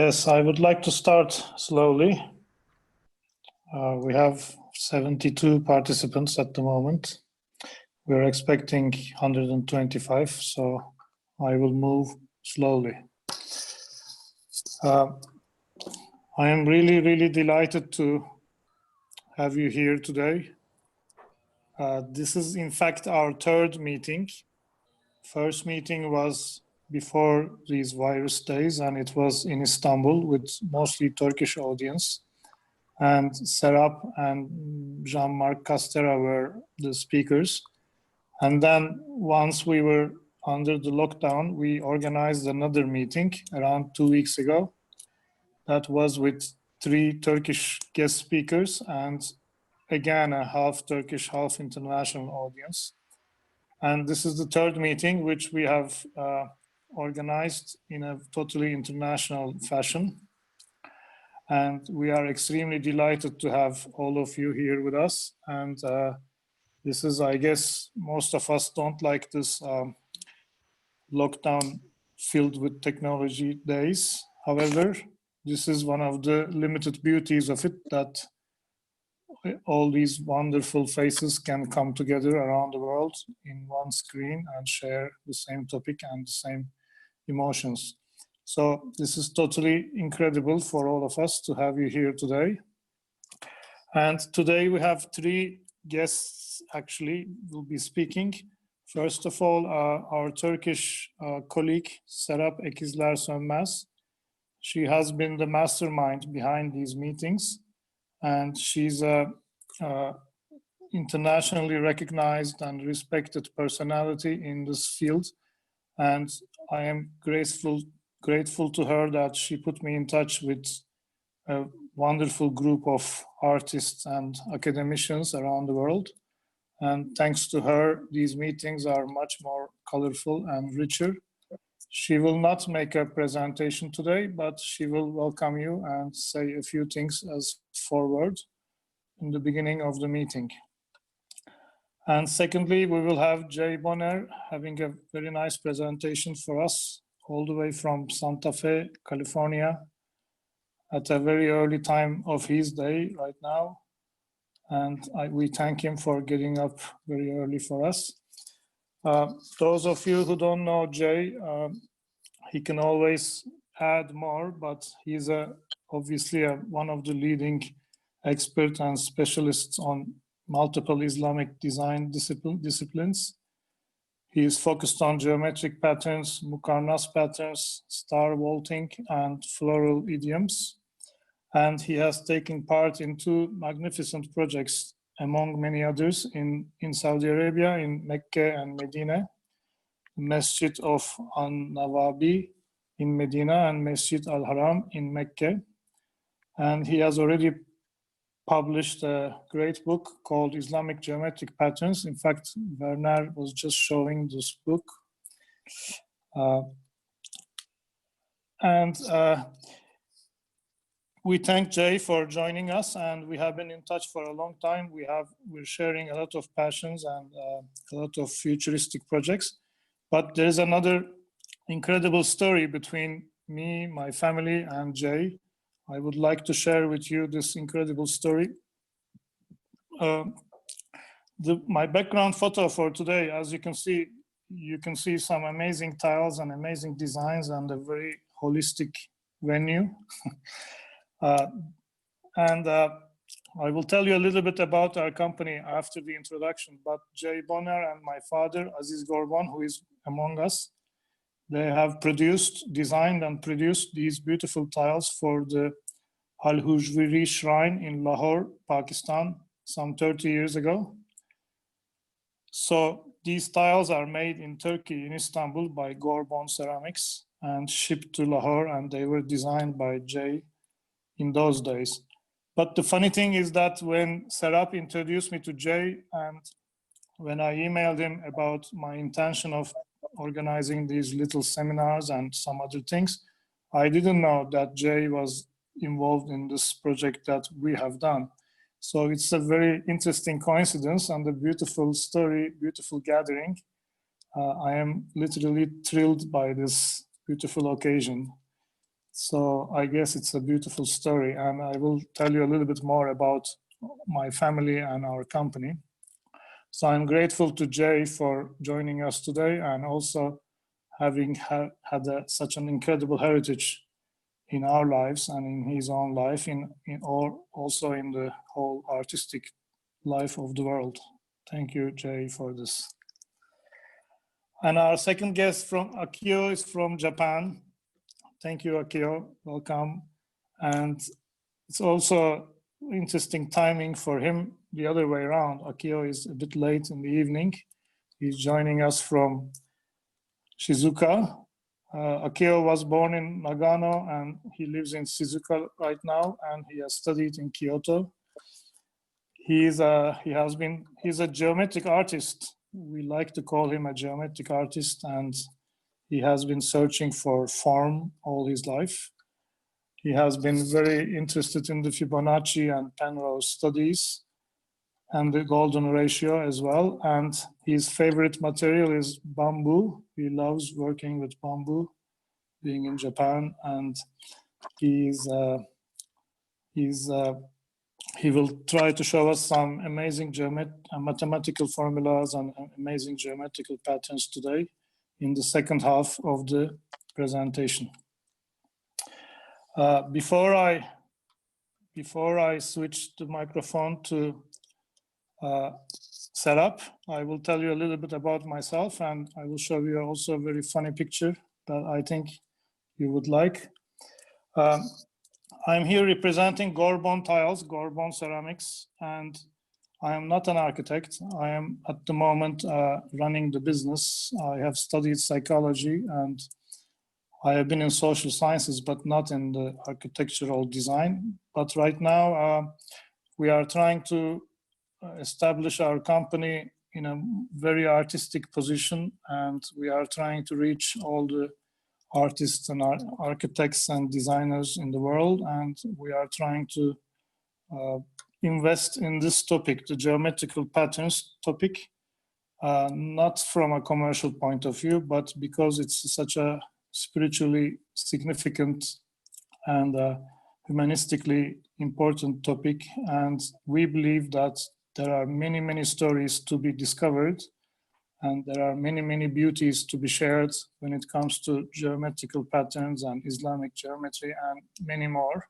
Yes, I would like to start slowly. We have 72 participants at the moment. We're expecting 125, so I will move slowly. I am really delighted to have you here today. This is in fact our third meeting. First meeting was before these virus days, and it was in Istanbul with mostly Turkish audience. And Serap and Jean-Marc Castera were the speakers. And then once we were under the lockdown, we organized another meeting around 2 weeks ago. That was with 3 Turkish guest speakers and again a half Turkish, half international audience. And this is the third meeting which we have organized in a totally international fashion. And we are extremely delighted to have all of you here with us. And this is, I guess, most of us don't like this lockdown filled with technology days. However, this is one of the limited beauties of it, that all these wonderful faces can come together around the world in one screen and share the same topic and the same emotions. So this is totally incredible for all of us to have you here today. And today we have 3 guests actually will be speaking. First of all, our Turkish colleague Serap Ekizler Sönmez. She has been the mastermind behind these meetings, and she's a internationally recognized and respected personality in this field. And I am grateful to her that she put me in touch with a wonderful group of artists and academicians around the world. And thanks to her, these meetings are much more colorful and richer. She will not make a presentation today, but she will welcome you and say a few things as forward in the beginning of the meeting. And secondly, we will have Jay Bonner having a very nice presentation for us all the way from Santa Fe, California, at a very early time of his day right now. And we thank him for getting up very early for us. Those of you who don't know Jay, he can always add more, but he's obviously one of the leading experts and specialists on multiple Islamic design disciplines. He is focused on geometric patterns, mukarnas patterns, star vaulting, and floral idioms. And he has taken part in 2 magnificent projects, among many others, in Saudi Arabia, in Mecca and Medina, Masjid of An-Nawabi in Medina and Masjid Al-Haram in Mecca. And he has already published a great book called Islamic Geometric Patterns. In fact, Werner was just showing this book. We thank Jay for joining us, and we have been in touch for a long time. We're sharing a lot of passions and a lot of futuristic projects. But there's another incredible story between me, my family, and Jay. I would like to share with you this incredible story. My background photo for today, as you can see some amazing tiles and amazing designs and a very holistic venue. I will tell you a little bit about our company after the introduction, but Jay Bonner and my father, Aziz Gorbon, who is among us, they have designed and produced these beautiful tiles for the Al-Hujwiri Shrine in Lahore, Pakistan, some 30 years ago. So these tiles are made in Turkey, in Istanbul, by Gorbon Ceramics and shipped to Lahore, and they were designed by Jay in those days. But the funny thing is that when Serap introduced me to Jay, and when I emailed him about my intention of organizing these little seminars and some other things, I didn't know that Jay was involved in this project that we have done. So it's a very interesting coincidence and a beautiful story, beautiful gathering. I am literally thrilled by this beautiful occasion. So I guess it's a beautiful story, and I will tell you a little bit more about my family and our company. So I'm grateful to Jay for joining us today, and also having had such an incredible heritage in our lives and in his own life, or also in the whole artistic life of the world. Thank you, Jay, for this. And our second guest from Akio is from Japan. Thank you, Akio. Welcome. And it's also interesting timing for him the other way around. Akio is a bit late in the evening. He's joining us from Shizuoka. Akio was born in Nagano and he lives in Shizuoka right now, and he has studied in Kyoto. He's a geometric artist. We like to call him a geometric artist, and he has been searching for form all his life. He has been very interested in the Fibonacci and Penrose studies and the golden ratio as well. And his favorite material is bamboo. He loves working with bamboo, being in Japan. And he will try to show us some amazing mathematical formulas and amazing geometrical patterns today in the second half of the presentation. Before I switch the microphone to set up, I will tell you a little bit about myself, and I will show you also a very funny picture that I think you would like. I'm here representing Gorbon Tiles, Gorbon Ceramics, and I am not an architect. I am at the moment running the business. I have studied psychology and I have been in social sciences, but not in the architectural design. But right now, we are trying to establish our company in a very artistic position, and we are trying to reach all the artists and architects and designers in the world, and we are trying to invest in this topic, the geometrical patterns topic, not from a commercial point of view, but because it's such a spiritually significant and humanistically important topic. And we believe that there are many, many stories to be discovered, and there are many, many beauties to be shared when it comes to geometrical patterns and Islamic geometry and many more.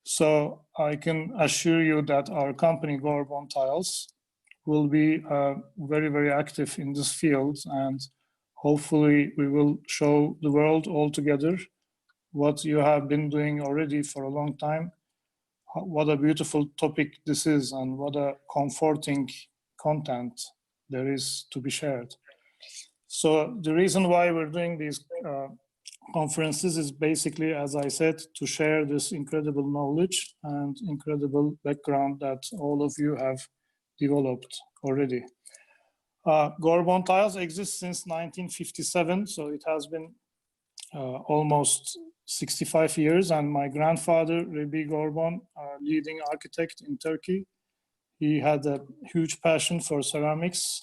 So I can assure you that our company, Gorbon Tiles, will be very, very active in this field, and hopefully we will show the world all together what you have been doing already for a long time. What a beautiful topic this is, and what a comforting content there is to be shared. So the reason why we're doing these conferences is basically, as I said, to share this incredible knowledge and incredible background that all of you have developed already. Gorbon Tiles exists since 1957, so it has been almost 65 years, and my grandfather, Rebi Gorbon, a leading architect in Turkey, he had a huge passion for ceramics,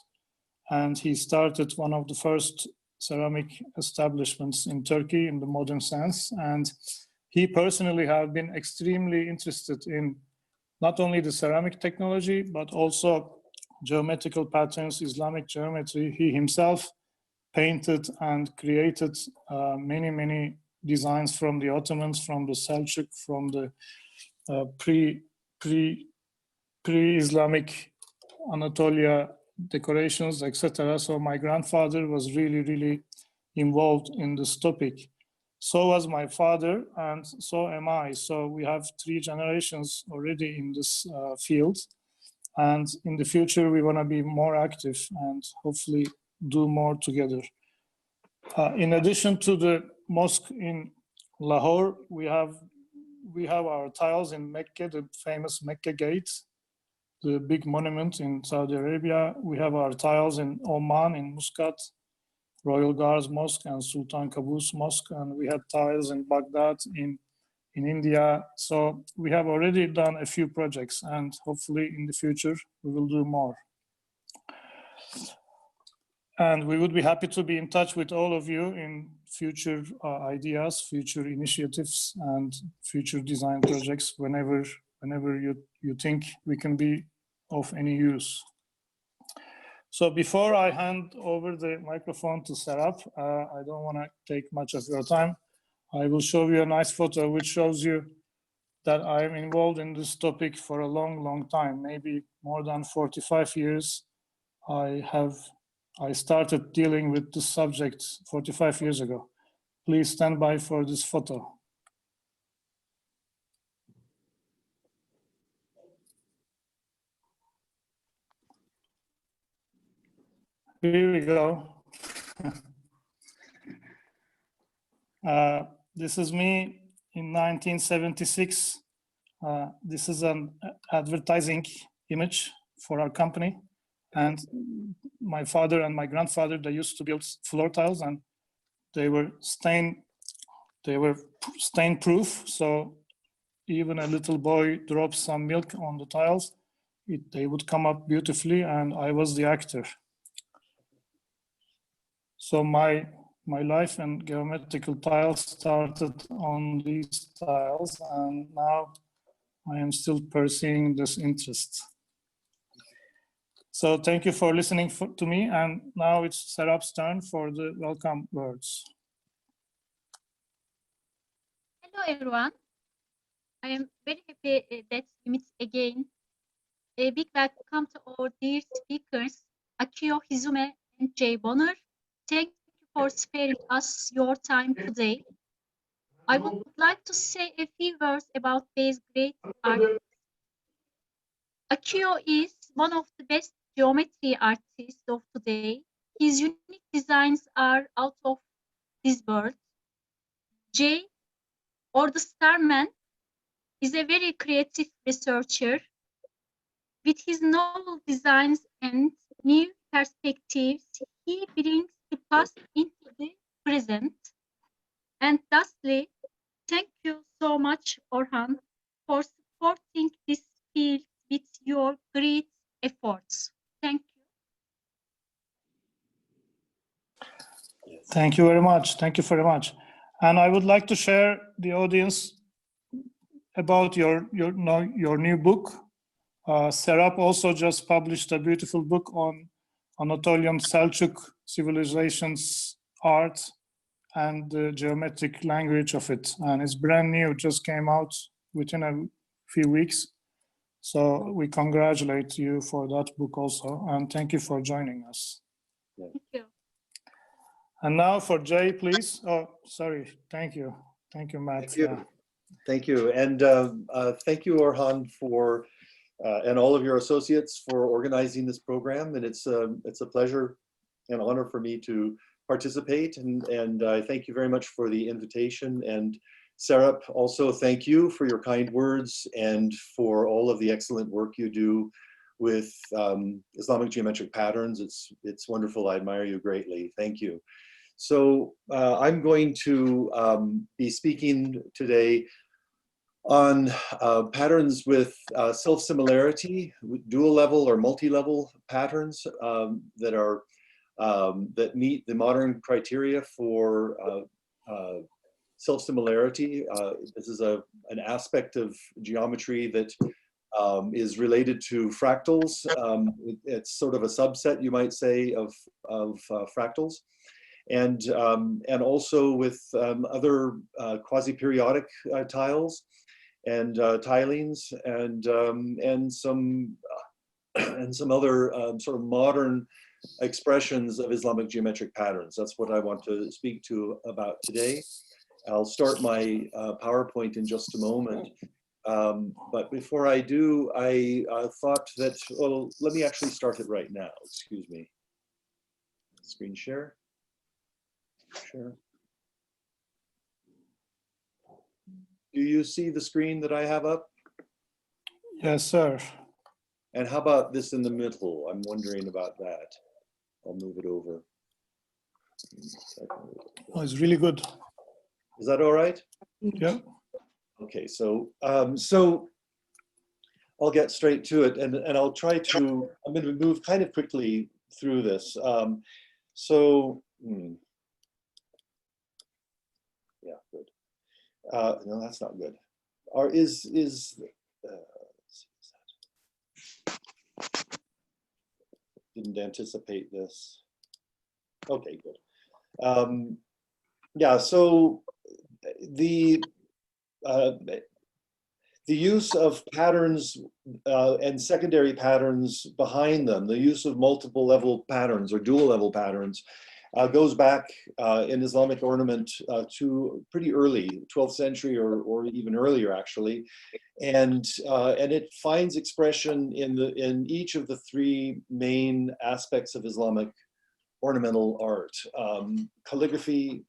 and he started one of the first ceramic establishments in Turkey in the modern sense. And he personally have been extremely interested in not only the ceramic technology, but also geometrical patterns, Islamic geometry. He himself painted and created many, many designs from the Ottomans, from the Seljuk, from the pre-Islamic Anatolia decorations, etc. So my grandfather was really, really involved in this topic. So was my father, and so am I. So we have 3 generations already in this field. And in the future, we want to be more active and hopefully do more together. In addition to the mosque in Lahore, we have our tiles in Mecca, the famous Mecca Gate, the big monument in Saudi Arabia. We have our tiles in Oman, in Muscat, Royal Guards Mosque and Sultan Qaboos Mosque, and we have tiles in Baghdad, in India. So we have already done a few projects, and hopefully in the future we will do more. And we would be happy to be in touch with all of you in future ideas, future initiatives, and future design projects whenever you think we can be of any use. So before I hand over the microphone to Serap, I don't want to take much of your time. I will show you a nice photo which shows you that I'm involved in this topic for a long, long time, maybe more than 45 years. I started dealing with this subject 45 years ago. Please stand by for this photo. Here we go. This is me in 1976. This is an advertising image for our company. And my father and my grandfather, they used to build floor tiles, and they were stain proof. So even a little boy drops some milk on the tiles, they would come up beautifully, and I was the actor. So my life in geometrical tiles started on these tiles, and now I am still pursuing this interest. So thank you for listening to me, and now it's Serap's turn for the welcome words. Hello everyone. I am very happy that we meet again. A big welcome to our dear speakers, Akio Hizume and Jay Bonner. Thank you for sparing us your time today. I would like to say a few words about these great artists. Akio is one of the best geometry artists of today. His unique designs are out of this world. Jay, or the Starman, is a very creative researcher. With his novel designs and new perspectives, he brings the past into the present. And lastly, thank you so much, Orhan, for supporting this field with your great efforts. Thank you. Thank you very much. Thank you very much. And I would like to share the audience about your new book. Serap also just published a beautiful book on Anatolian Selçuk civilization's art and the geometric language of it. And it's brand new, just came out within a few weeks. So we congratulate you for that book also. And thank you for joining us. Thank you. And now for Jay, please. Oh, sorry. Thank you. Thank you, Matt. Thank you. Yeah. Thank you. And thank you, Orhan, for and all of your associates for organizing this program. And it's a pleasure and honor for me to participate. And I thank you very much for the invitation. And Serap, also thank you for your kind words and for all of the excellent work you do with Islamic geometric patterns. It's wonderful. I admire you greatly. Thank you. So I'm going to be speaking today on patterns with self-similarity, dual level or multi-level patterns that meet the modern criteria for self-similarity. This is an aspect of geometry that is related to fractals. It's sort of a subset, you might say, of fractals. And also with other quasi-periodic tiles and tilings and some other sort of modern expressions of Islamic geometric patterns. That's what I want to speak to about today. I'll start my PowerPoint in just a moment. But before I do, I thought that, well, let me actually start it right now. Excuse me. Screen share. Sure. Do you see the screen that I have up? Yes, sir. And how about this in the middle? I'm wondering about that. I'll move it over. Oh, it's really good. Is that all right? Yeah. Okay, so I'll get straight to it, and I'll try to. I'm going to move kind of quickly through this. So, yeah, good. No, that's not good. Or didn't anticipate this. Okay, good. Yeah, so the use of patterns and secondary patterns behind them, the use of multiple level patterns or dual level patterns, goes back in Islamic ornament to pretty early, 12th century or even earlier, actually. And it finds expression in each of the three main aspects of Islamic ornamental art: calligraphy,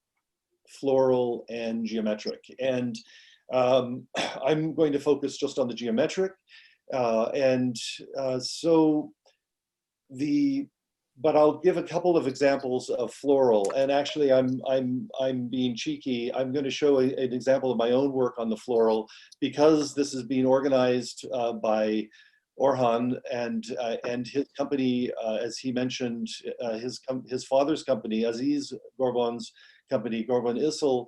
floral, and geometric. And I'm going to focus just on the geometric. But I'll give a couple of examples of floral. And actually, I'm being cheeky. I'm going to show an example of my own work on the floral, because this is being organized by Orhan and his company, as he mentioned, his father's company, Aziz Gorbon's company, Gorbon Isl,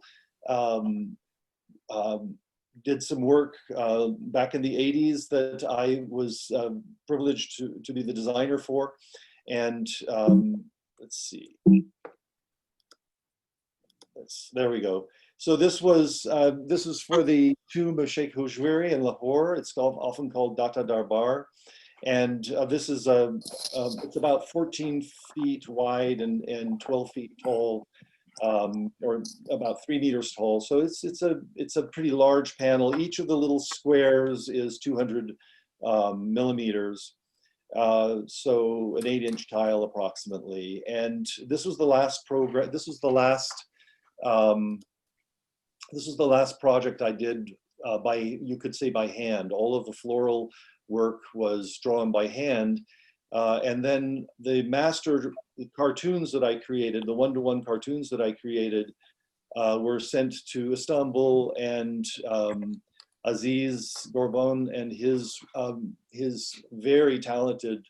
did some work back in the 80s that I was privileged to be the designer for. And let's see, there we go. So this was for the tomb of Sheikh Hujwiri in Lahore. It's often called Data Darbar. And this is it's about 14 feet wide and 12 feet tall, or about 3 meters tall. So it's a pretty large panel. Each of the little squares is 200 millimeters. So an 8-inch tile approximately. And this was the last program. This was the last project I did you could say by hand. All of the floral work was drawn by hand. And then the master cartoons that I created, the one-to-one cartoons that I created, were sent to Istanbul, and Aziz Gorbon and his very talented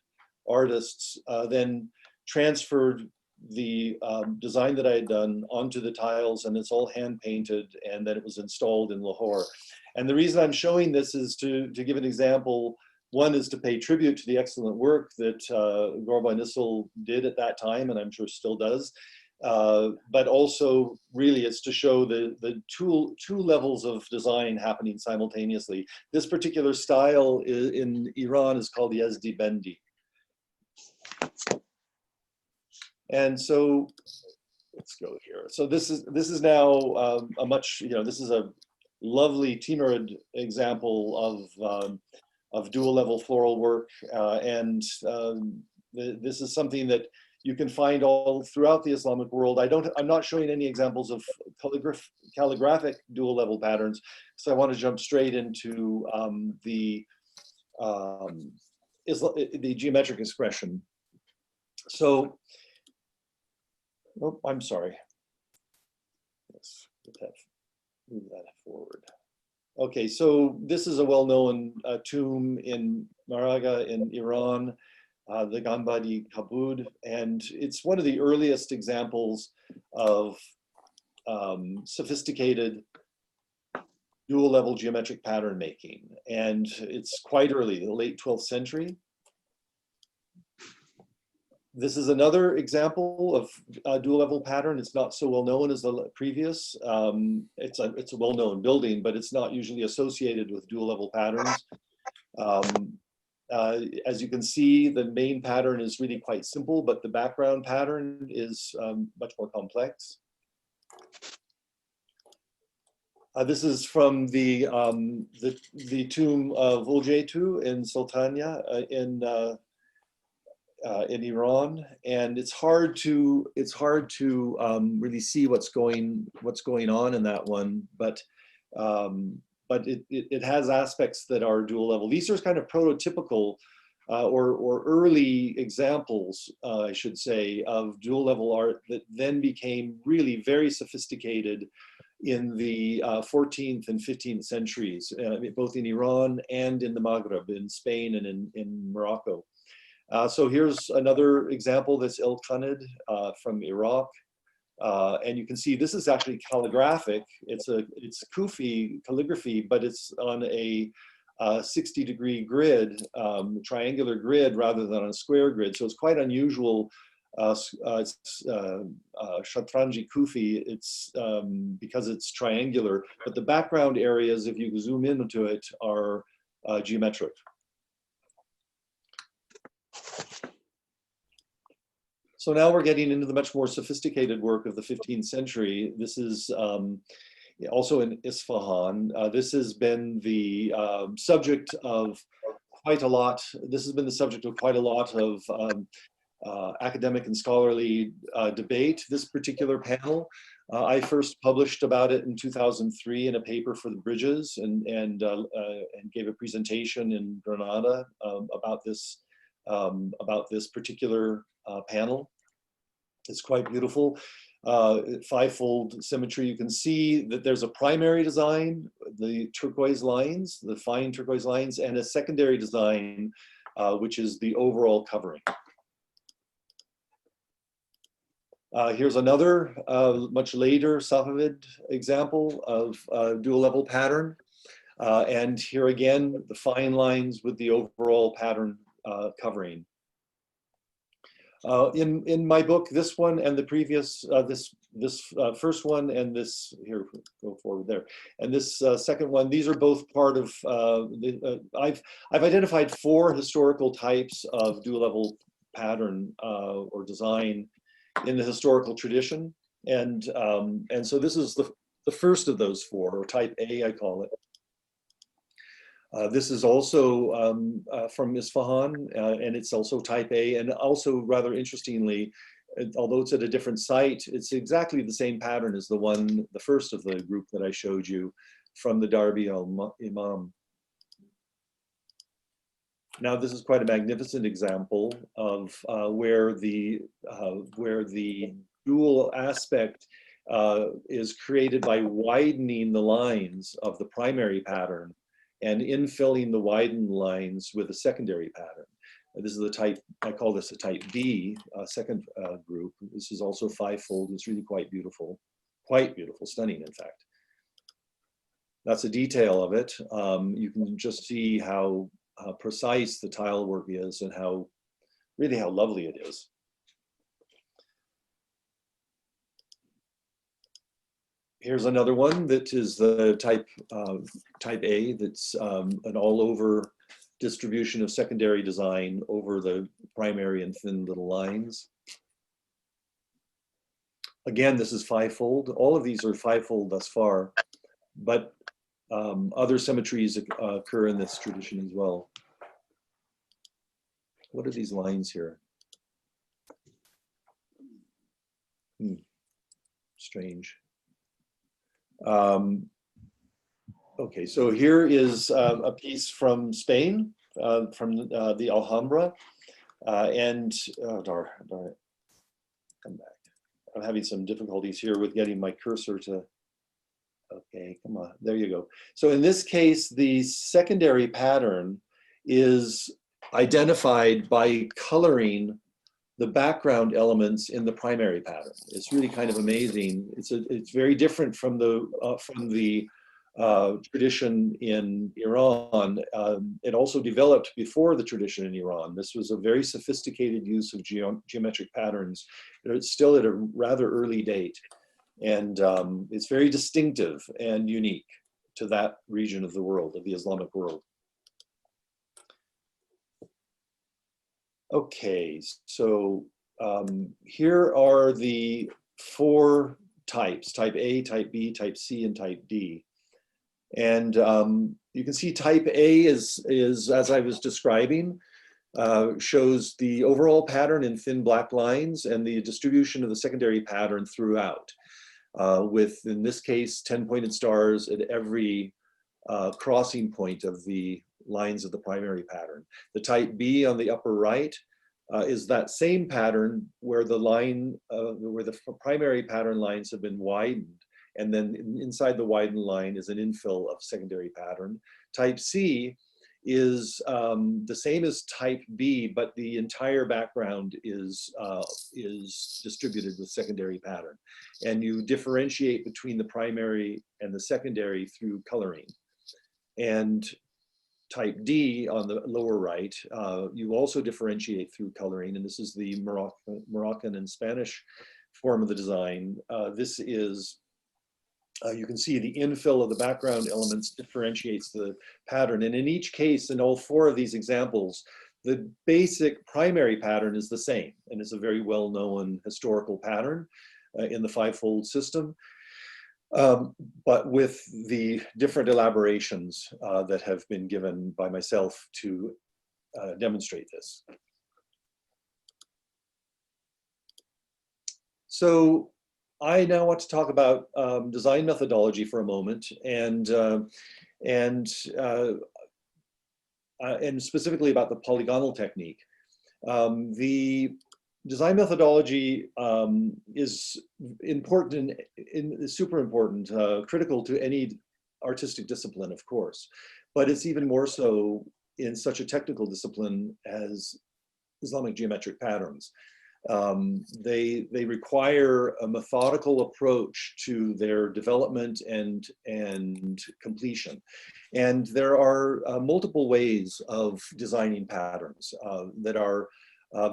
artists then transferred the design that I had done onto the tiles, and it's all hand painted, and then it was installed in Lahore. And the reason I'm showing this is to give an example. One is to pay tribute to the excellent work that Gorbon Isl did at that time, and I'm sure still does. But also, really, it's to show the two levels of design happening simultaneously. This particular style in Iran is called Yazdi Bendi. And so, let's go here. So this is now a much, this is a lovely Timurid example of dual level floral work, and this is something that you can find all throughout the Islamic world. I'm not showing any examples of calligraphic dual level patterns, so I want to jump straight into the geometric expression. So, oh, I'm sorry. Let's move that forward. Okay, so this is a well-known tomb in Maraga in Iran, the Ganbadi Kabud, and it's one of the earliest examples of sophisticated dual-level geometric pattern making, and it's quite early, the late 12th century. This is another example of dual-level pattern. It's not so well known as the previous. It's a well-known building, but it's not usually associated with dual-level patterns. As you can see, the main pattern is really quite simple, but the background pattern is much more complex. This is from the tomb of Uljetu in Sultania in Iran, and it's hard to really see what's going on in that one, but it has aspects that are dual level. These are kind of prototypical or early examples, I should say, of dual level art that then became really very sophisticated in the 14th and 15th centuries, both in Iran and in the Maghreb, in Spain and in Morocco. So here's another example, this Il-Khanid from Iraq. And you can see this is actually calligraphic. It's Kufi calligraphy, but it's on a 60-degree grid, triangular grid, rather than on a square grid. So it's quite unusual. It's Shatranji Kufi. It's because it's triangular, but the background areas, if you zoom into it, are geometric. So now we're getting into the much more sophisticated work of the 15th century. This is also in Isfahan. This has been the subject of quite a lot. This has been the subject of quite a lot of academic and scholarly debate. This particular panel, I first published about it in 2003 in a paper for the Bridges, and gave a presentation in Granada about this particular panel. It's quite beautiful. Five-fold symmetry. You can see that there's a primary design, the turquoise lines, the fine turquoise lines, and a secondary design, which is the overall covering. Here's another much later Safavid example of dual level pattern. And here again, the fine lines with the overall pattern covering. In my book, this one and the previous, this first one and this, here, go forward there, and this second one, these are both part of, I've identified 4 historical types of dual level pattern or design in the historical tradition. And so this is the first of those 4, or type A, I call it. This is also from Isfahan, and it's also type A, and also rather interestingly, although it's at a different site, it's exactly the same pattern as the first of the group that I showed you from the Darbi al-Imam. Now this is quite a magnificent example of where the dual aspect is created by widening the lines of the primary pattern and infilling the widened lines with a secondary pattern. This is the type, I call this a type B, second group. This is also 5-fold. It's really quite beautiful, stunning, in fact. That's a detail of it. You can just see how precise the tile work is and really how lovely it is. Here's another one that is the type A, that's an all-over distribution of secondary design over the primary and thin little lines. Again, this is 5-fold. All of these are 5-fold thus far, but other symmetries occur in this tradition as well. What are these lines here? Strange. Okay, so here is a piece from Spain, from the Alhambra, and darn it, come back. I'm having some difficulties here with getting my cursor to, okay, come on, there you go. So in this case, the secondary pattern is identified by coloring the background elements in the primary pattern. It's really kind of amazing. It's very different from the tradition in Iran. It also developed before the tradition in Iran. This was a very sophisticated use of geometric patterns. It's still at a rather early date, and it's very distinctive and unique to that region of the world, of the Islamic world. Okay, so here are the 4 types: type A, type B, type C, and type D. And you can see type A is, as I was describing, shows the overall pattern in thin black lines and the distribution of the secondary pattern throughout, with, in this case, 10-pointed stars at every crossing point of the lines of the primary pattern. The type B on the upper right is that same pattern where the primary pattern lines have been widened, and then inside the widened line is an infill of secondary pattern. Type C is the same as type B, but the entire background is distributed with secondary pattern. And you differentiate between the primary and the secondary through coloring. And type D on the lower right, you also differentiate through coloring, and this is the Moroccan and Spanish form of the design. This is, you can see the infill of the background elements differentiates the pattern. And in each case, in all four of these examples, the basic primary pattern is the same, and it's a very well-known historical pattern in the fivefold system. But with the different elaborations that have been given by myself to demonstrate this. So I now want to talk about design methodology for a moment, and specifically about the polygonal technique. The design methodology is important, is super important, critical to any artistic discipline, of course, but it's even more so in such a technical discipline as Islamic geometric patterns. They require a methodical approach to their development and completion. And there are multiple ways of designing patterns that are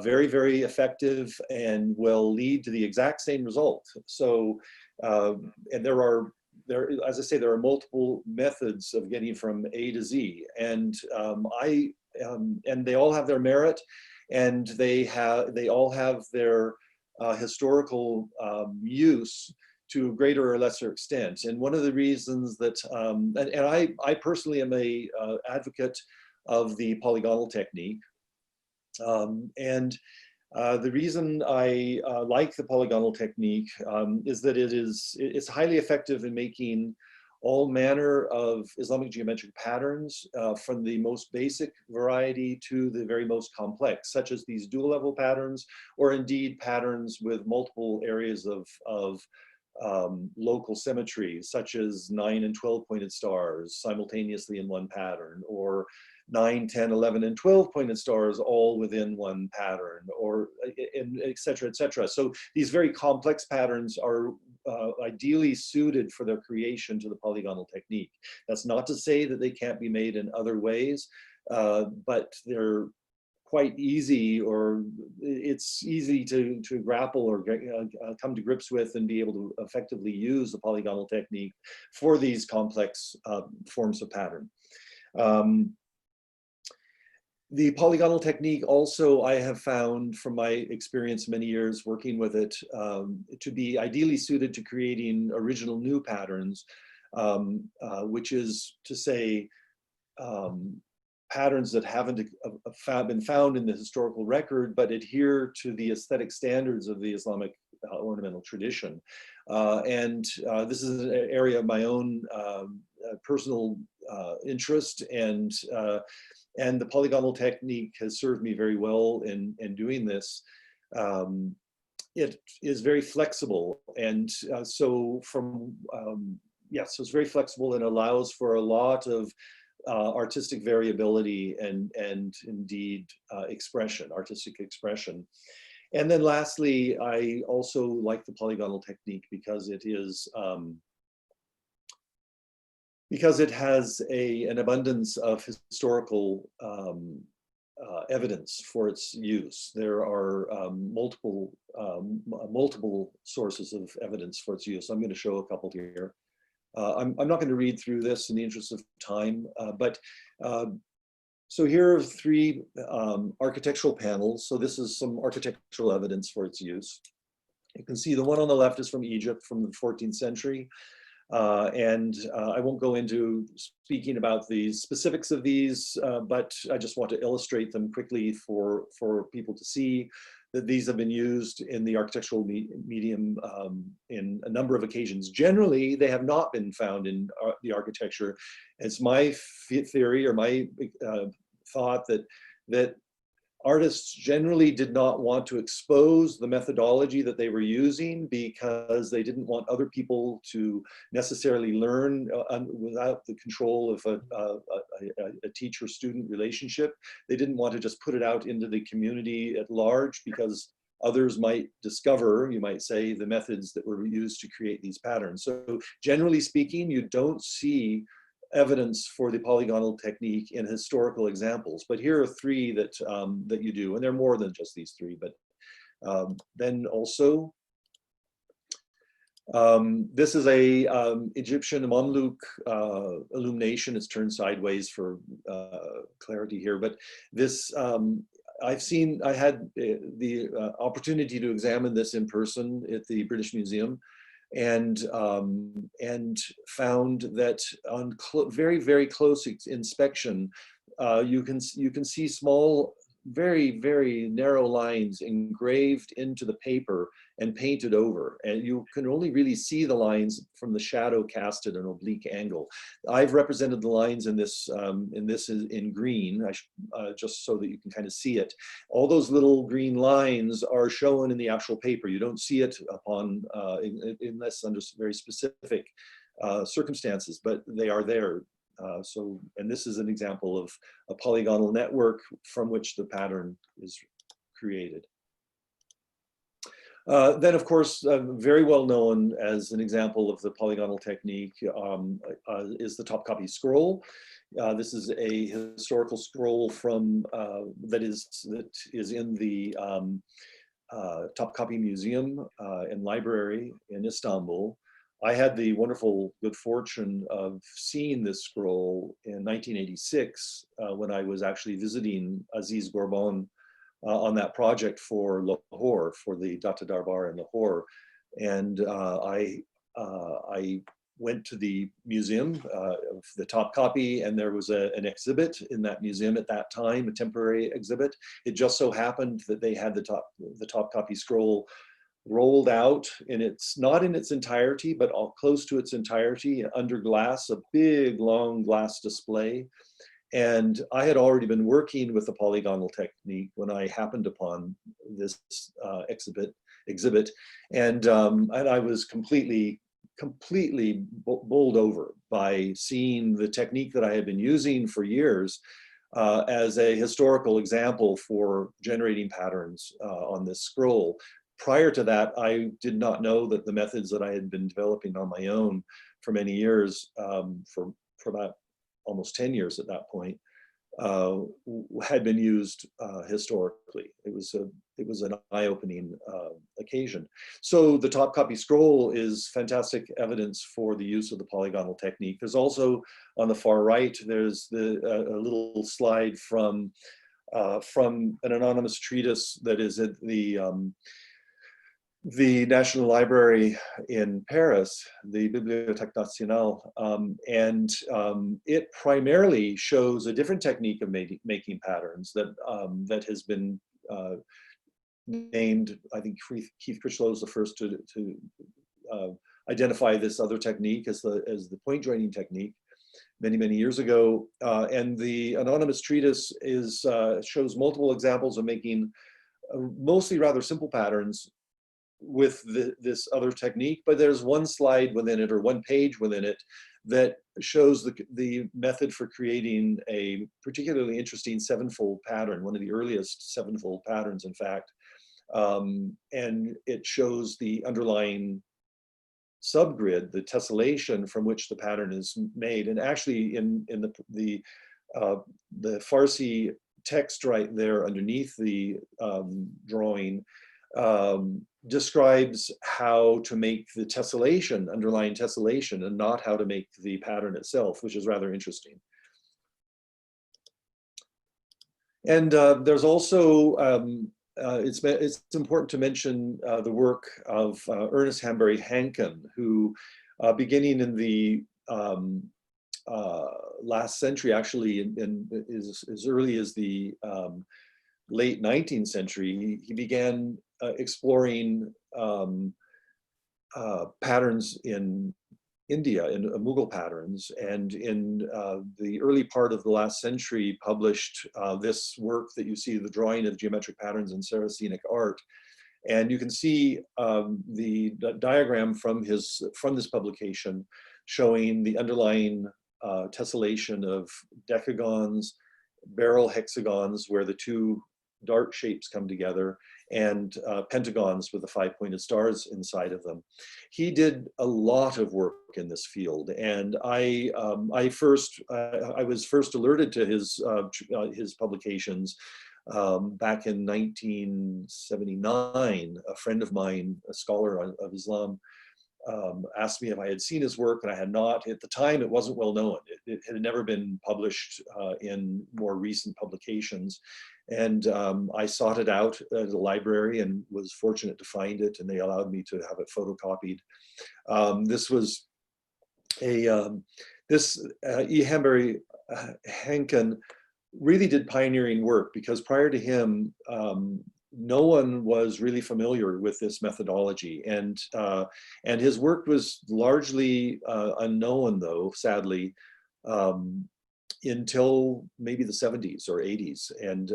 very, very effective and will lead to the exact same result. So, and as I say, there are multiple methods of getting from A to Z, and and they all have their merit, and they all have their historical use to a greater or lesser extent. And one of the reasons that, and I personally am a advocate of the polygonal technique. The reason I like the polygonal technique is that it's highly effective in making all manner of Islamic geometric patterns, from the most basic variety to the very most complex, such as these dual level patterns, or indeed patterns with multiple areas of local symmetry, such as 9 and 12 pointed stars simultaneously in one pattern, or 9, 10, 11, and 12 pointed stars all within one pattern, or et cetera, et cetera. So these very complex patterns are ideally suited for their creation to the polygonal technique. That's not to say that they can't be made in other ways, but they're quite easy, or it's easy to grapple or come to grips with and be able to effectively use the polygonal technique for these complex forms of pattern. The polygonal technique also, I have found from my experience many years working with it, to be ideally suited to creating original new patterns, which is to say patterns that haven't been found in the historical record, but adhere to the aesthetic standards of the Islamic ornamental tradition. This is an area of my own personal interest, and the polygonal technique has served me very well in doing this. It is very flexible, and so it's very flexible and allows for a lot of artistic variability and indeed artistic expression. And then lastly, I also like the polygonal technique because it is because it has an abundance of historical evidence for its use. There are multiple sources of evidence for its use. I'm going to show a couple here. I'm not going to read through this in the interest of time, so here are 3 architectural panels. So this is some architectural evidence for its use. You can see the one on the left is from Egypt from the 14th century. I won't go into speaking about the specifics of these, but I just want to illustrate them quickly for people to see that these have been used in the architectural medium in a number of occasions. Generally, they have not been found in the architecture. It's my theory or my thought that artists generally did not want to expose the methodology that they were using because they didn't want other people to necessarily learn without the control of a teacher-student relationship. They didn't want to just put it out into the community at large because others might discover, you might say, the methods that were used to create these patterns. So generally speaking, you don't see evidence for the polygonal technique in historical examples, but here are three that that you do, and there are more than just these three. But then also, this is a Egyptian Mamluk illumination. It's turned sideways for clarity here, but this I had the opportunity to examine this in person at the British Museum, and found that on very, very close inspection, you can see small, very, very narrow lines engraved into the paper and painted over. And you can only really see the lines from the shadow cast at an oblique angle. I've represented the lines in this in green, just so that you can kind of see it. All those little green lines are shown in the actual paper. You don't see it upon, unless under very specific circumstances, but they are there. And this is an example of a polygonal network from which the pattern is created. Then, of course, very well known as an example of the polygonal technique is the Topkapi scroll. This is a historical scroll from that is in the Topkapi Museum and Library in Istanbul. I had the wonderful good fortune of seeing this scroll in 1986 when I was actually visiting Aziz Gorbon on that project for Lahore, for the Datta Darbar in Lahore. And I went to the museum of the Topkapi, and there was an exhibit in that museum at that time, a temporary exhibit. It just so happened that they had the Topkapi scroll rolled out, and it's not in its entirety, but close to its entirety under glass, a big long glass display. And I had already been working with the polygonal technique when I happened upon this exhibit, and I was completely bowled over by seeing the technique that I had been using for years as a historical example for generating patterns on this scroll. Prior to that, I did not know that the methods that I had been developing on my own for many years, for about almost 10 years at that point, had been used historically. It was an eye-opening occasion. So the Topkapi scroll is fantastic evidence for the use of the polygonal technique. There's also on the far right, there's a little slide from an anonymous treatise that is at the National Library in Paris, the Bibliothèque Nationale, and it primarily shows a different technique of making patterns that has been named. I think Keith Critchlow is the first to identify this other technique as the point joining technique many years ago. And the anonymous treatise shows multiple examples of making mostly rather simple patterns with this other technique, but there's one slide within it, or one page within it, that shows the method for creating a particularly interesting sevenfold pattern, one of the earliest sevenfold patterns, in fact. And it shows the underlying subgrid, the tessellation from which the pattern is made. And actually in the Farsi text right there underneath the drawing describes how to make the tessellation, underlying tessellation, and not how to make the pattern itself, which is rather interesting. And there's also, it's important to mention the work of Ernest Hanbury Hankin, who beginning in the last century, actually, as early as the late 19th century, he began exploring patterns in India in Mughal patterns, and in the early part of the last century published this work that you see, the drawing of geometric patterns in Saracenic art. And you can see the diagram from this publication showing the underlying tessellation of decagons, barrel hexagons where the two dart shapes come together, and pentagons with the 5-pointed stars inside of them. He did a lot of work in this field, and I was first alerted to his publications back in 1979. A friend of mine, a scholar of Islam, asked me if I had seen his work, and I had not. At the time, it wasn't well known. It had never been published in more recent publications. And I sought it out at the library and was fortunate to find it, and they allowed me to have it photocopied. This was E. Hanbury Henkin really did pioneering work, because prior to him, no one was really familiar with this methodology, and his work was largely unknown, though, sadly, until maybe the 70s or 80s, and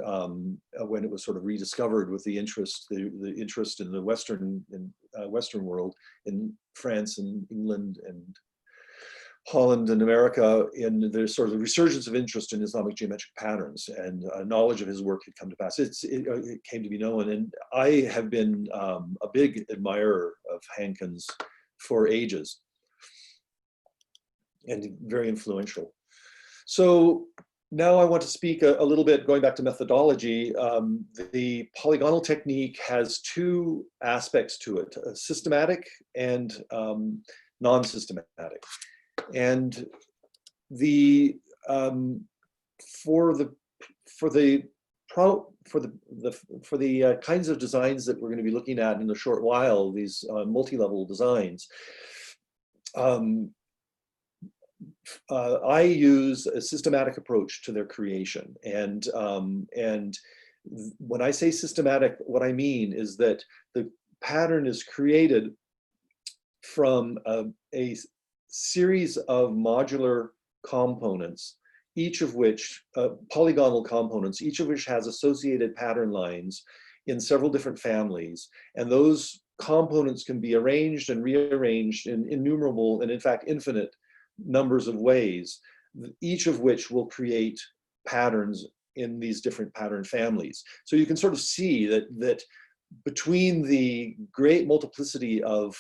when it was sort of rediscovered with the interest in the Western world, in France and England and Holland and America, in the sort of the resurgence of interest in Islamic geometric patterns, and knowledge of his work had come to pass. It came to be known, and I have been a big admirer of Henkin's for ages, and very influential. So now I want to speak a little bit, going back to methodology. The polygonal technique has two aspects to it: systematic and non-systematic. And for the kinds of designs that we're going to be looking at in a short while, these multi-level designs, I use a systematic approach to their creation. And when I say systematic, what I mean is that the pattern is created from a series of modular components, each of which, polygonal components, each of which has associated pattern lines in several different families. And those components can be arranged and rearranged in innumerable, and in fact, infinite numbers of ways, each of which will create patterns in these different pattern families. So you can sort of see that between the great multiplicity of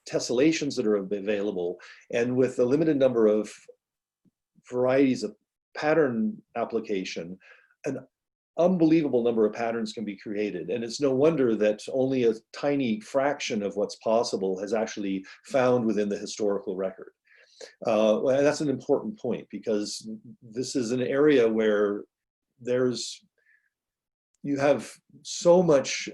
tessellations that are available, and with a limited number of varieties of pattern application, an unbelievable number of patterns can be created. And it's no wonder that only a tiny fraction of what's possible has actually found within the historical record. And that's an important point, because this is an area where you have so much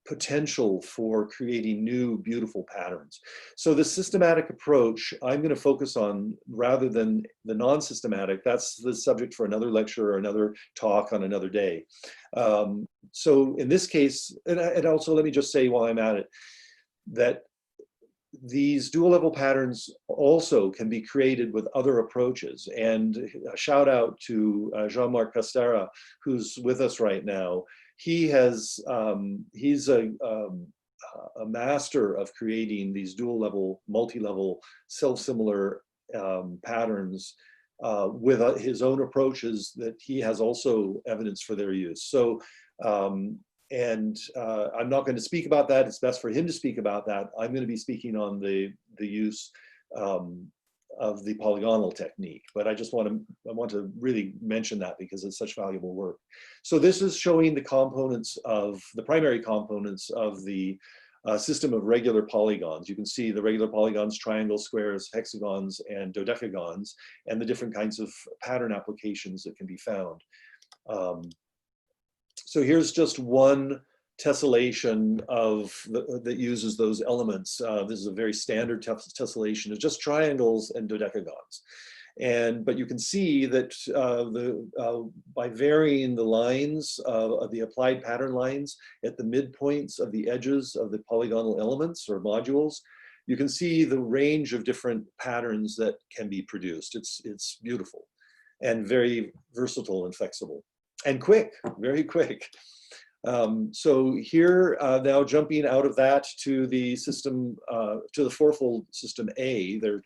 potential for creating new, beautiful patterns. So the systematic approach I'm going to focus on rather than the non-systematic. That's the subject for another lecture or another talk on another day. So in this case, and also let me just say while I'm at it, that these dual level patterns also can be created with other approaches. And a shout out to Jean-Marc Castera, who's with us right now. He's a master of creating these dual level, multi-level, self-similar patterns with his own approaches that he has also evidence for their use. So, I'm not going to speak about that. It's best for him to speak about that. I'm going to be speaking on the use of the polygonal technique, but I want to really mention that because it's such valuable work. So this is showing the primary components of the system of regular polygons. You can see the regular polygons, triangles, squares, hexagons, and dodecagons, and the different kinds of pattern applications that can be found. So here's just one tessellation that uses those elements. This is a very standard tessellation of just triangles and dodecagons. But you can see that by varying the lines of the applied pattern lines at the midpoints of the edges of the polygonal elements or modules, you can see the range of different patterns that can be produced. It's beautiful and very versatile and flexible and quick, very quick. So here, now jumping out of that to the system, to the fourfold system A, there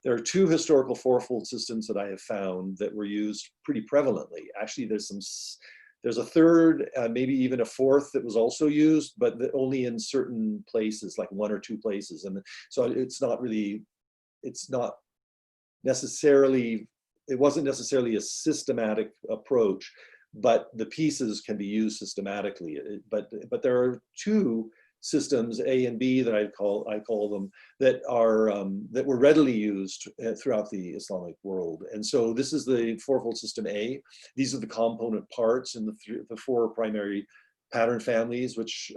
are two historical fourfold systems that I have found that were used pretty prevalently. Actually, there's a third, maybe even a fourth that was also used, but only in certain places, like one or two places. And so it's not necessarily, it wasn't necessarily a systematic approach, but the pieces can be used systematically. But there are two systems, A and B, that I call them, that are that were readily used throughout the Islamic world. And so this is the fourfold system A. These are the component parts in the four primary pattern families, which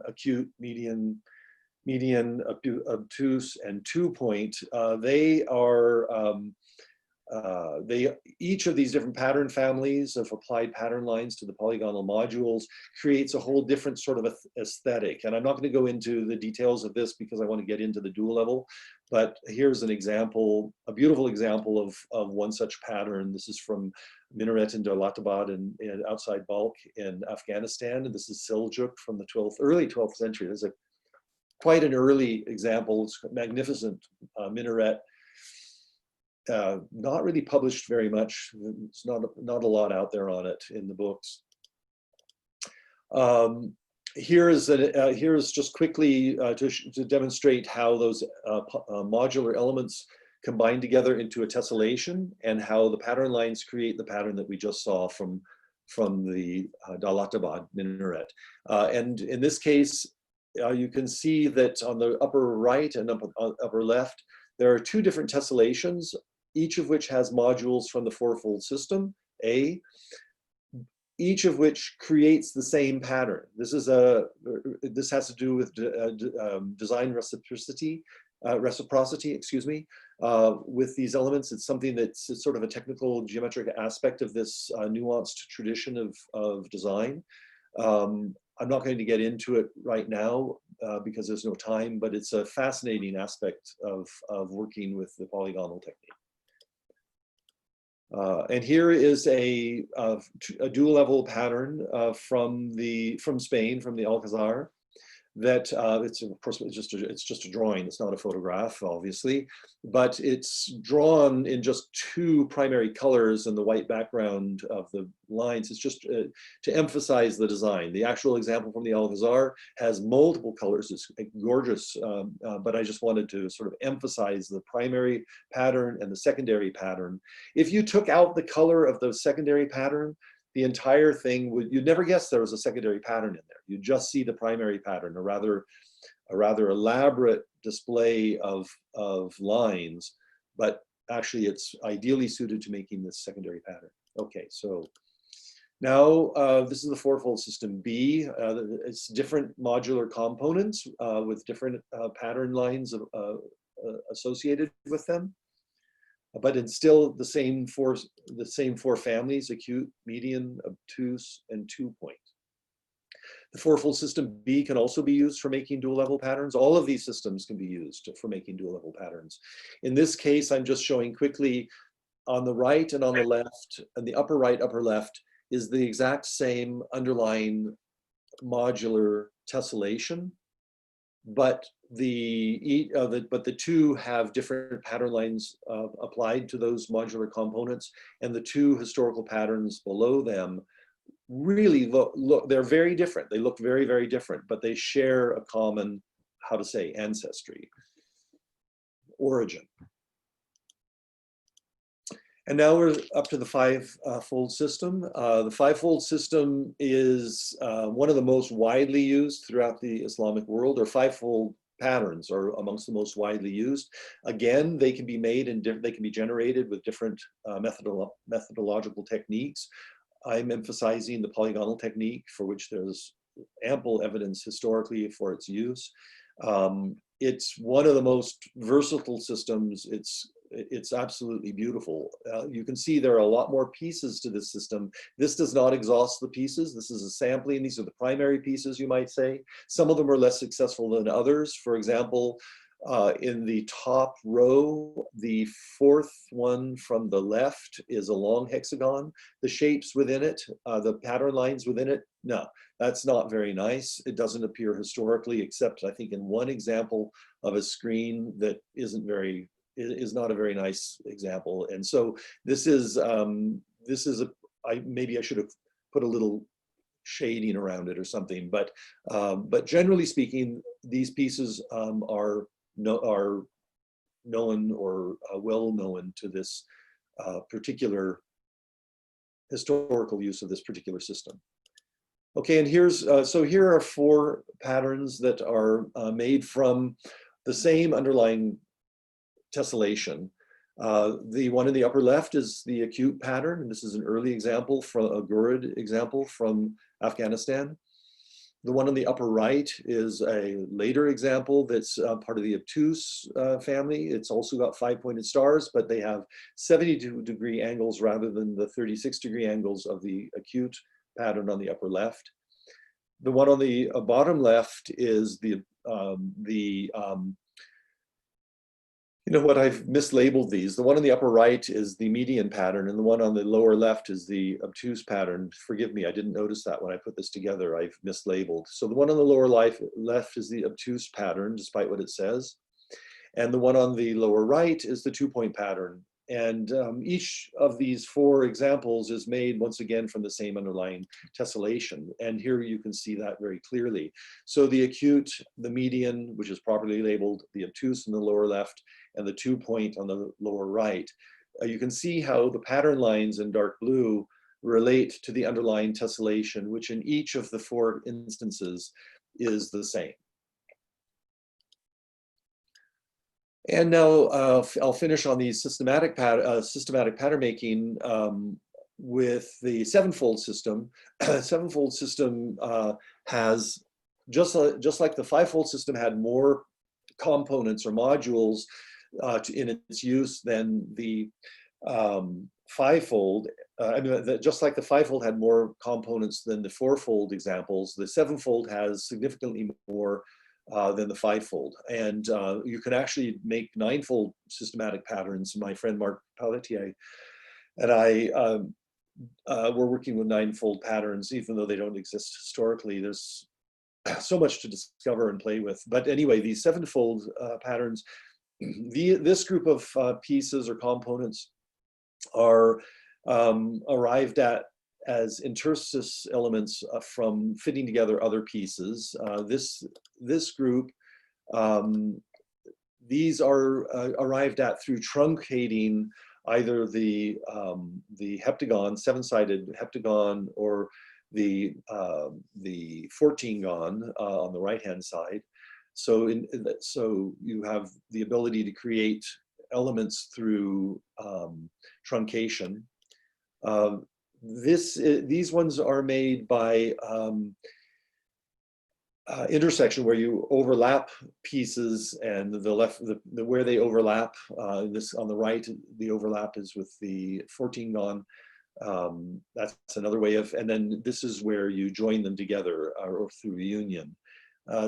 acute, median, obtuse, and 2-point. They are each of these different pattern families of applied pattern lines to the polygonal modules creates a whole different sort of aesthetic. And I'm not going to go into the details of this because I want to get into the dual level, but here's an example, a beautiful example of one such pattern. This is from minaret in Daulatabad and outside Balkh in Afghanistan. And this is Seljuk from the early 12th century. This is quite an early example. It's a magnificent minaret. Not really published very much. It's not a lot out there on it in the books. Here is just quickly to demonstrate how those modular elements combine together into a tessellation, and how the pattern lines create the pattern that we just saw from the Daulatabad minaret. And in this case, you can see that on the upper right and upper left, there are two different tessellations, each of which has modules from the fourfold system, A, each of which creates the same pattern. This has to do with design reciprocity, excuse me, with these elements. It's something that's sort of a technical geometric aspect of this nuanced tradition of design. I'm not going to get into it right now because there's no time, but it's a fascinating aspect of working with the polygonal technique. And here is a dual level pattern from Spain, from the Alcazar, that it's of course it's just a drawing. It's not a photograph, obviously, but it's drawn in just two primary colors and the white background of the lines. It's just to emphasize the design. The actual example from the Alcazar has multiple colors. It's gorgeous, but I just wanted to sort of emphasize the primary pattern and the secondary pattern. If you took out the color of the secondary pattern, the entire thing you'd never guess there was a secondary pattern in there. You just see the primary pattern, a rather elaborate display of lines, but actually it's ideally suited to making this secondary pattern. Okay, so now this is the fourfold system B. It's different modular components with different pattern lines associated with them. But it's still the same four families: acute, median, obtuse, and 2-point. The fourfold system B can also be used for making dual level patterns. All of these systems can be used for making dual level patterns. In this case, I'm just showing quickly on the right and on the left, and the upper right, upper left is the exact same underlying modular tessellation, but the two have different pattern lines applied to those modular components, and the two historical patterns below them really look they're very different. They look very, very different, but they share a common, how to say, ancestry, origin. And now we're up to the five-fold system. The five-fold system is one of the most widely used throughout the Islamic world, or five-fold patterns are amongst the most widely used. Again, they can be made and they can be generated with different methodological techniques. I'm emphasizing the polygonal technique, for which there's ample evidence historically for its use. It's one of the most versatile systems. It's absolutely beautiful. You can see there are a lot more pieces to this system. This does not exhaust the pieces. This is a sampling. These are the primary pieces, you might say. Some of them are less successful than others. For example, In the top row, the fourth one from the left is a long hexagon. The shapes within it, the pattern lines within it, no, that's not very nice. It doesn't appear historically, except I think in one example of a screen that is not a very nice example. And so this is maybe I should have put a little shading around it or something, but generally speaking, these pieces are known or well known to this particular historical use of this particular system. Okay, and here's, so here are 4 patterns that are made from the same underlying tessellation. The one in the upper left is the acute pattern, and this is an early example, from a Ghurid example from Afghanistan. The one on the upper right is a later example that's part of the obtuse family. It's also got 5-pointed stars, but they have 72-degree angles rather than the 36-degree angles of the acute pattern on the upper left. The one on the bottom left is you know what, I've mislabeled these. The one on the upper right is the median pattern, and the one on the lower left is the obtuse pattern. Forgive me, I didn't notice that when I put this together. I've mislabeled. So the one on the lower left is the obtuse pattern, despite what it says. And the one on the lower right is the 2-point pattern. And each of these 4 examples is made, once again, from the same underlying tessellation. And here you can see that very clearly. So the acute, the median, which is properly labeled, the obtuse in the lower left, and the 2-point on the lower right. You can see how the pattern lines in dark blue relate to the underlying tessellation, which in each of the 4 instances is the same. And now I'll finish on the systematic pattern making with the 7-fold system. 7-fold system has, just like the 5-fold system had more components or modules in its use than the 5-fold. I mean, just like the 5-fold had more components than the 4-fold examples, the 7-fold has significantly more than the 5-fold. And you can actually make 9-fold systematic patterns. My friend Mark Pelletier and I were working with 9-fold patterns, even though they don't exist historically. There's so much to discover and play with. But anyway, these 7-fold patterns, this group of pieces or components are arrived at as interstice elements from fitting together other pieces. This group, these are arrived at through truncating either the heptagon, 7-sided heptagon, or the 14-gon on the right-hand side. So you have the ability to create elements through truncation. These ones are made by intersection, where you overlap pieces, and where they overlap. This on the right, the overlap is with the 14-gon. That's another way of, and then this is where you join them together or through union.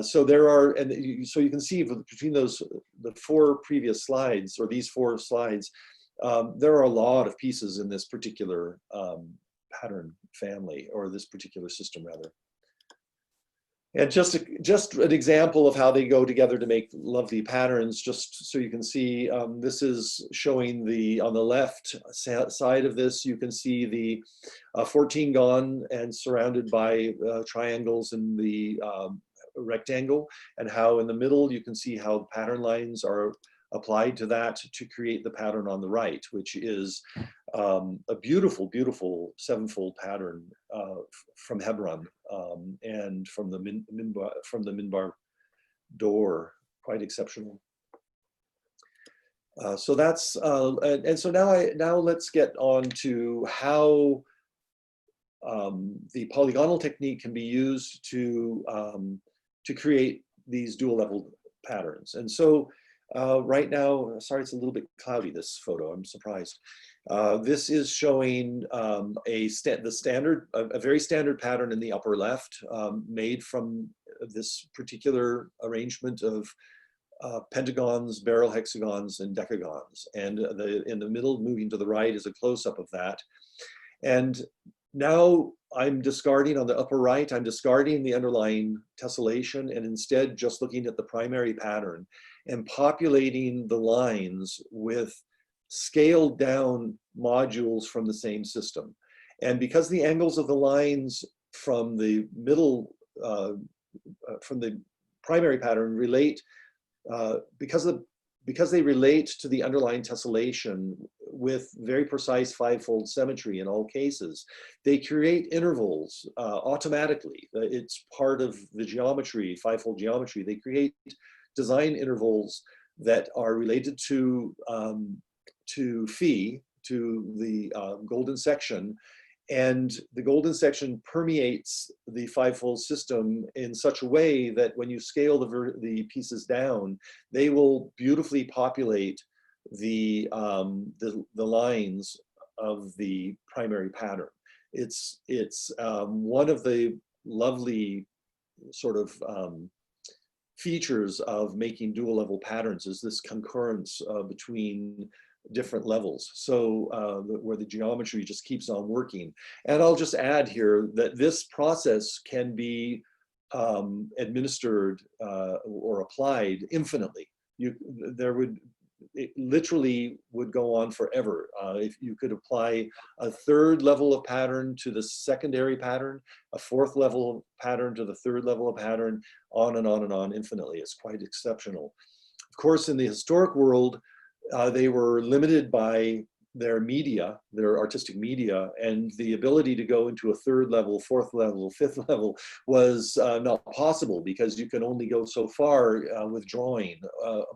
So there are, and so you can see between the 4 previous slides, or these 4 slides, there are a lot of pieces in this particular pattern family, or this particular system rather. And just an example of how they go together to make lovely patterns, just so you can see, this is showing on the left side of this, you can see the 14-gon and surrounded by triangles in the rectangle, and how in the middle you can see how the pattern lines are applied to that to create the pattern on the right, which is a beautiful, beautiful 7-fold pattern from Hebron and from the Minbar door, quite exceptional. So that's and so now let's get on to how the polygonal technique can be used to create these dual level patterns. And so right now, sorry, it's a little bit cloudy, this photo, I'm surprised. This is showing a very standard pattern in the upper left, made from this particular arrangement of pentagons, barrel hexagons, and decagons. And in the middle, moving to the right, is a close-up of that. And now I'm discarding, on the upper right, I'm discarding the underlying tessellation and instead just looking at the primary pattern and populating the lines with scaled down modules from the same system. And because the angles of the lines from the middle, from the primary pattern relate, because they relate to the underlying tessellation with very precise fivefold symmetry in all cases, they create intervals automatically. It's part of the geometry, fivefold geometry. They create design intervals that are related to phi, to the golden section. And the golden section permeates the fivefold system in such a way that when you scale the pieces down, they will beautifully populate the lines of the primary pattern. It's one of the lovely sort of features of making dual level patterns is this concurrence between different levels. So where the geometry just keeps on working. And I'll just add here that this process can be administered or applied infinitely. It literally would go on forever. If you could apply a third level of pattern to the secondary pattern, a fourth level pattern to the third level of pattern, on and on and on infinitely. It's quite exceptional. Of course, in the historic world, they were limited by their media, their artistic media, and the ability to go into a third level, fourth level, fifth level was not possible, because you can only go so far with drawing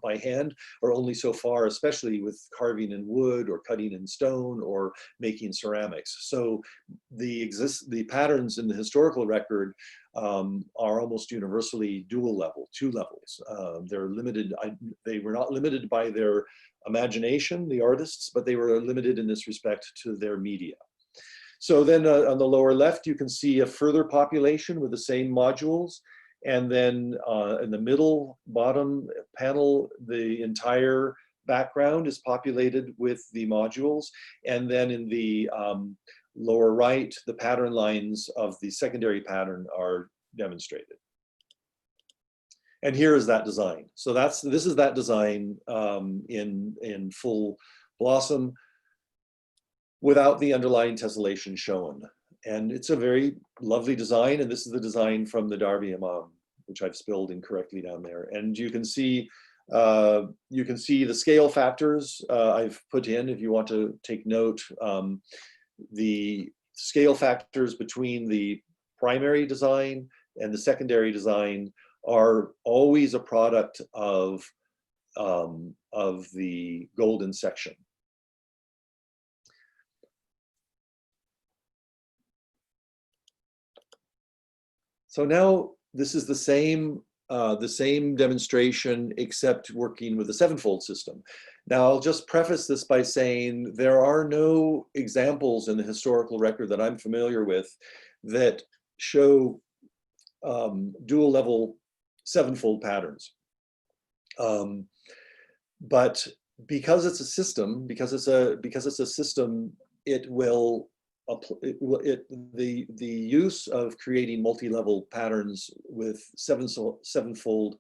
by hand, or only so far, especially with carving in wood or cutting in stone or making ceramics. So the patterns in the historical record are almost universally dual level, two levels. They're limited, they were not limited by their imagination, the artists, but they were limited in this respect to their media. So then on the lower left, you can see a further population with the same modules. And then in the middle bottom panel, the entire background is populated with the modules. And then in the lower right, the pattern lines of the secondary pattern are demonstrated. And here is that design. So this is that design in full blossom without the underlying tessellation shown. And it's a very lovely design. And this is the design from the Darby Imam, which I've spelled incorrectly down there. And you can see the scale factors I've put in if you want to take note. The scale factors between the primary design and the secondary design are always a product of the golden section. So now this is the same demonstration, except working with the sevenfold system. Now I'll just preface this by saying there are no examples in the historical record that I'm familiar with that show dual level sevenfold patterns. But because it's a system, the use of creating multi-level patterns with sevenfold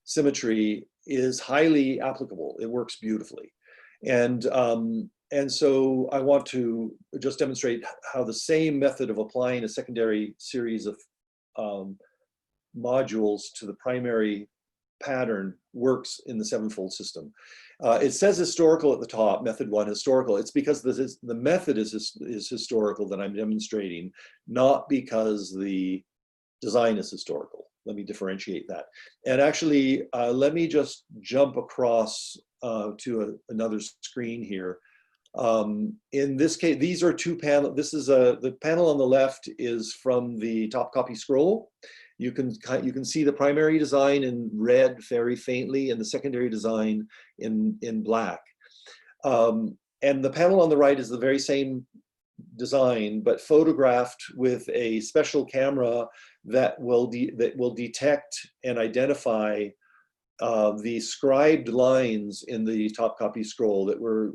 symmetry is highly applicable. It works beautifully. And so I want to just demonstrate how the same method of applying a secondary series of modules to the primary pattern works in the sevenfold system. It says historical at the top, method one, historical. It's because the method is historical that I'm demonstrating, not because the design is historical. Let me differentiate that. And actually, let me just jump across to another screen here. In this case, these are two panels. This is the panel on the left is from the top copy scroll. You can see the primary design in red very faintly and the secondary design in black. And the panel on the right is the very same design, but photographed with a special camera that will detect and identify the scribed lines in the top copy scroll that were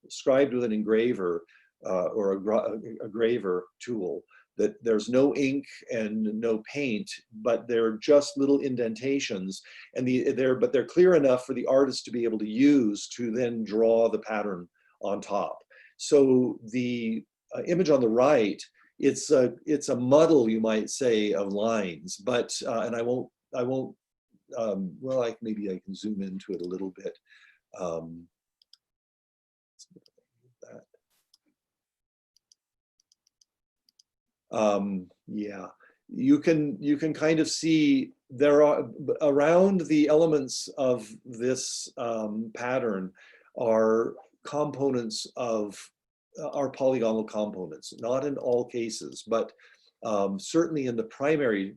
scribed with an engraver or a graver tool, that there's no ink and no paint, but they're just little indentations, and they're clear enough for the artist to be able to use to then draw the pattern on top. So the image on the right, it's a muddle, you might say, of lines, but and I won't well, maybe I can zoom into it a little bit. Yeah, you can kind of see there are around the elements of this pattern are components of are polygonal components, not in all cases, but certainly in the primary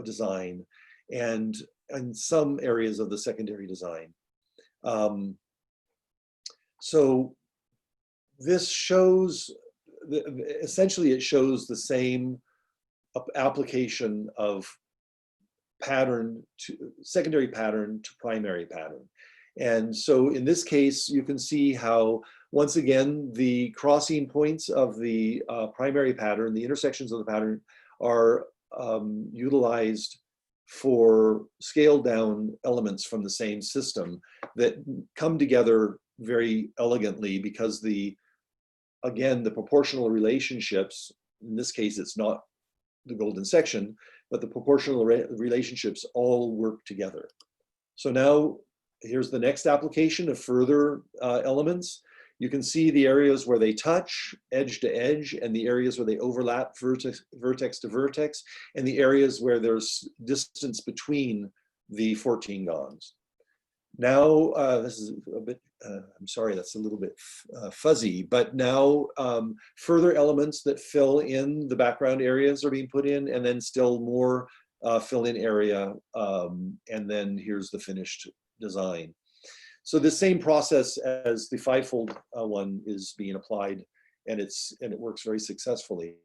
design and some areas of the secondary design. So this shows, essentially it shows the same application of pattern to secondary pattern to primary pattern. And so in this case, you can see how, once again, the crossing points of the primary pattern, the intersections of the pattern, are utilized for scaled down elements from the same system that come together very elegantly, because again, the proportional relationships, in this case, it's not the golden section, but the proportional relationships all work together. So now here's the next application of further elements. You can see the areas where they touch, edge to edge, and the areas where they overlap, vertex to vertex, and the areas where there's distance between the 14 gons. Now, this is a bit, I'm sorry, that's a little bit fuzzy, but now further elements that fill in the background areas are being put in, and then still more fill-in area, and then here's the finished design. So the same process as the fivefold one is being applied, and it works very successfully.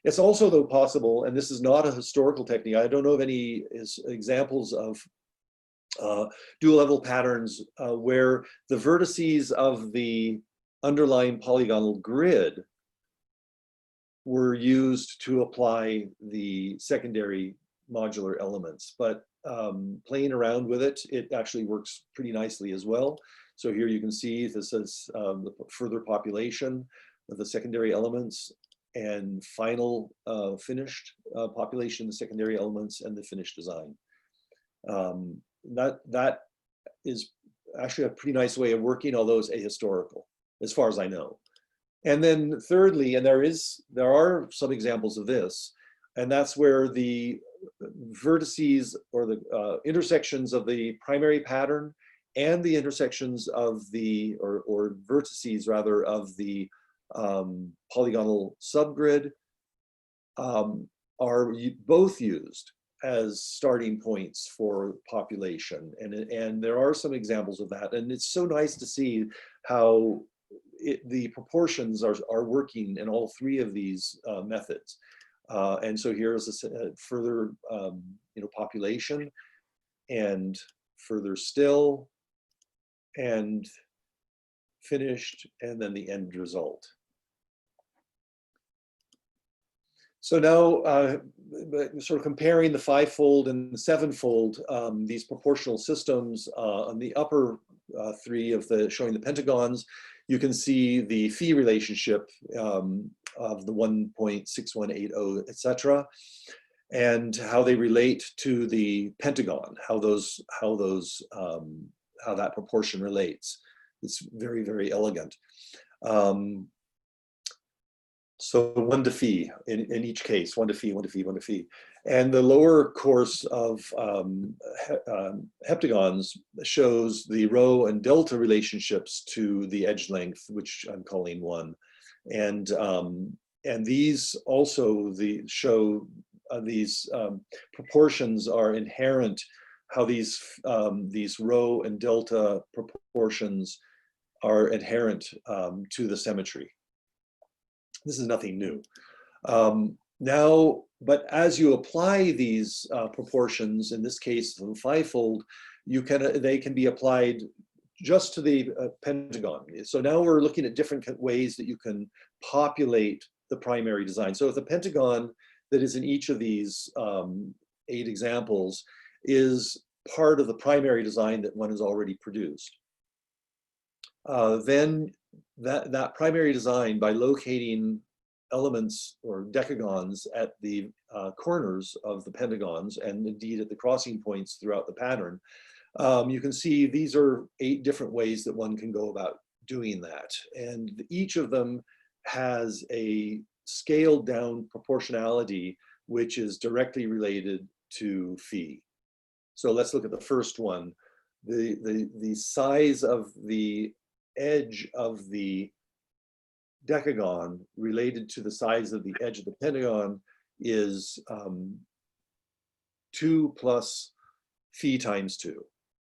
It's also, though, possible, and this is not a historical technique, I don't know of any examples of dual level patterns where the vertices of the underlying polygonal grid were used to apply the secondary modular elements. But playing around with it, it actually works pretty nicely as well. So here you can see this is the further population of the secondary elements, and final finished population of the secondary elements, and the finished design. That is actually a pretty nice way of working, although it's ahistorical, as far as I know. And then thirdly, and there are some examples of this, and that's where the vertices or the intersections of the primary pattern and the intersections of the, or vertices rather, of the polygonal subgrid are both used as starting points for population. And there are some examples of that. And it's so nice to see how the proportions are working in all three of these methods. And so here's a further population, and further still, and finished, and then the end result. So now, sort of comparing the fivefold and the sevenfold, these proportional systems on the upper three of showing the pentagons, you can see the phi relationship of the 1.6180, etc., and how they relate to the pentagon, how that proportion relates. It's very, very elegant. So 1 to phi in each case, 1 to phi, 1 to phi, 1 to phi. And the lower course of heptagons shows the rho and delta relationships to the edge length, which I'm calling 1. And these also show these proportions are inherent, how these rho and delta proportions are inherent to the symmetry. This is nothing new. Now, but as you apply these proportions, in this case, the fivefold, they can be applied just to the pentagon. So now we're looking at different ways that you can populate the primary design. So if the pentagon that is in each of these 8 examples is part of the primary design that one has already produced, then that primary design, by locating elements or decagons at the corners of the pentagons and indeed at the crossing points throughout the pattern, you can see these are 8 different ways that one can go about doing that. And each of them has a scaled down proportionality which is directly related to phi. So let's look at the first one. The size of the edge of the decagon related to the size of the edge of the pentagon is 2 plus phi times 2.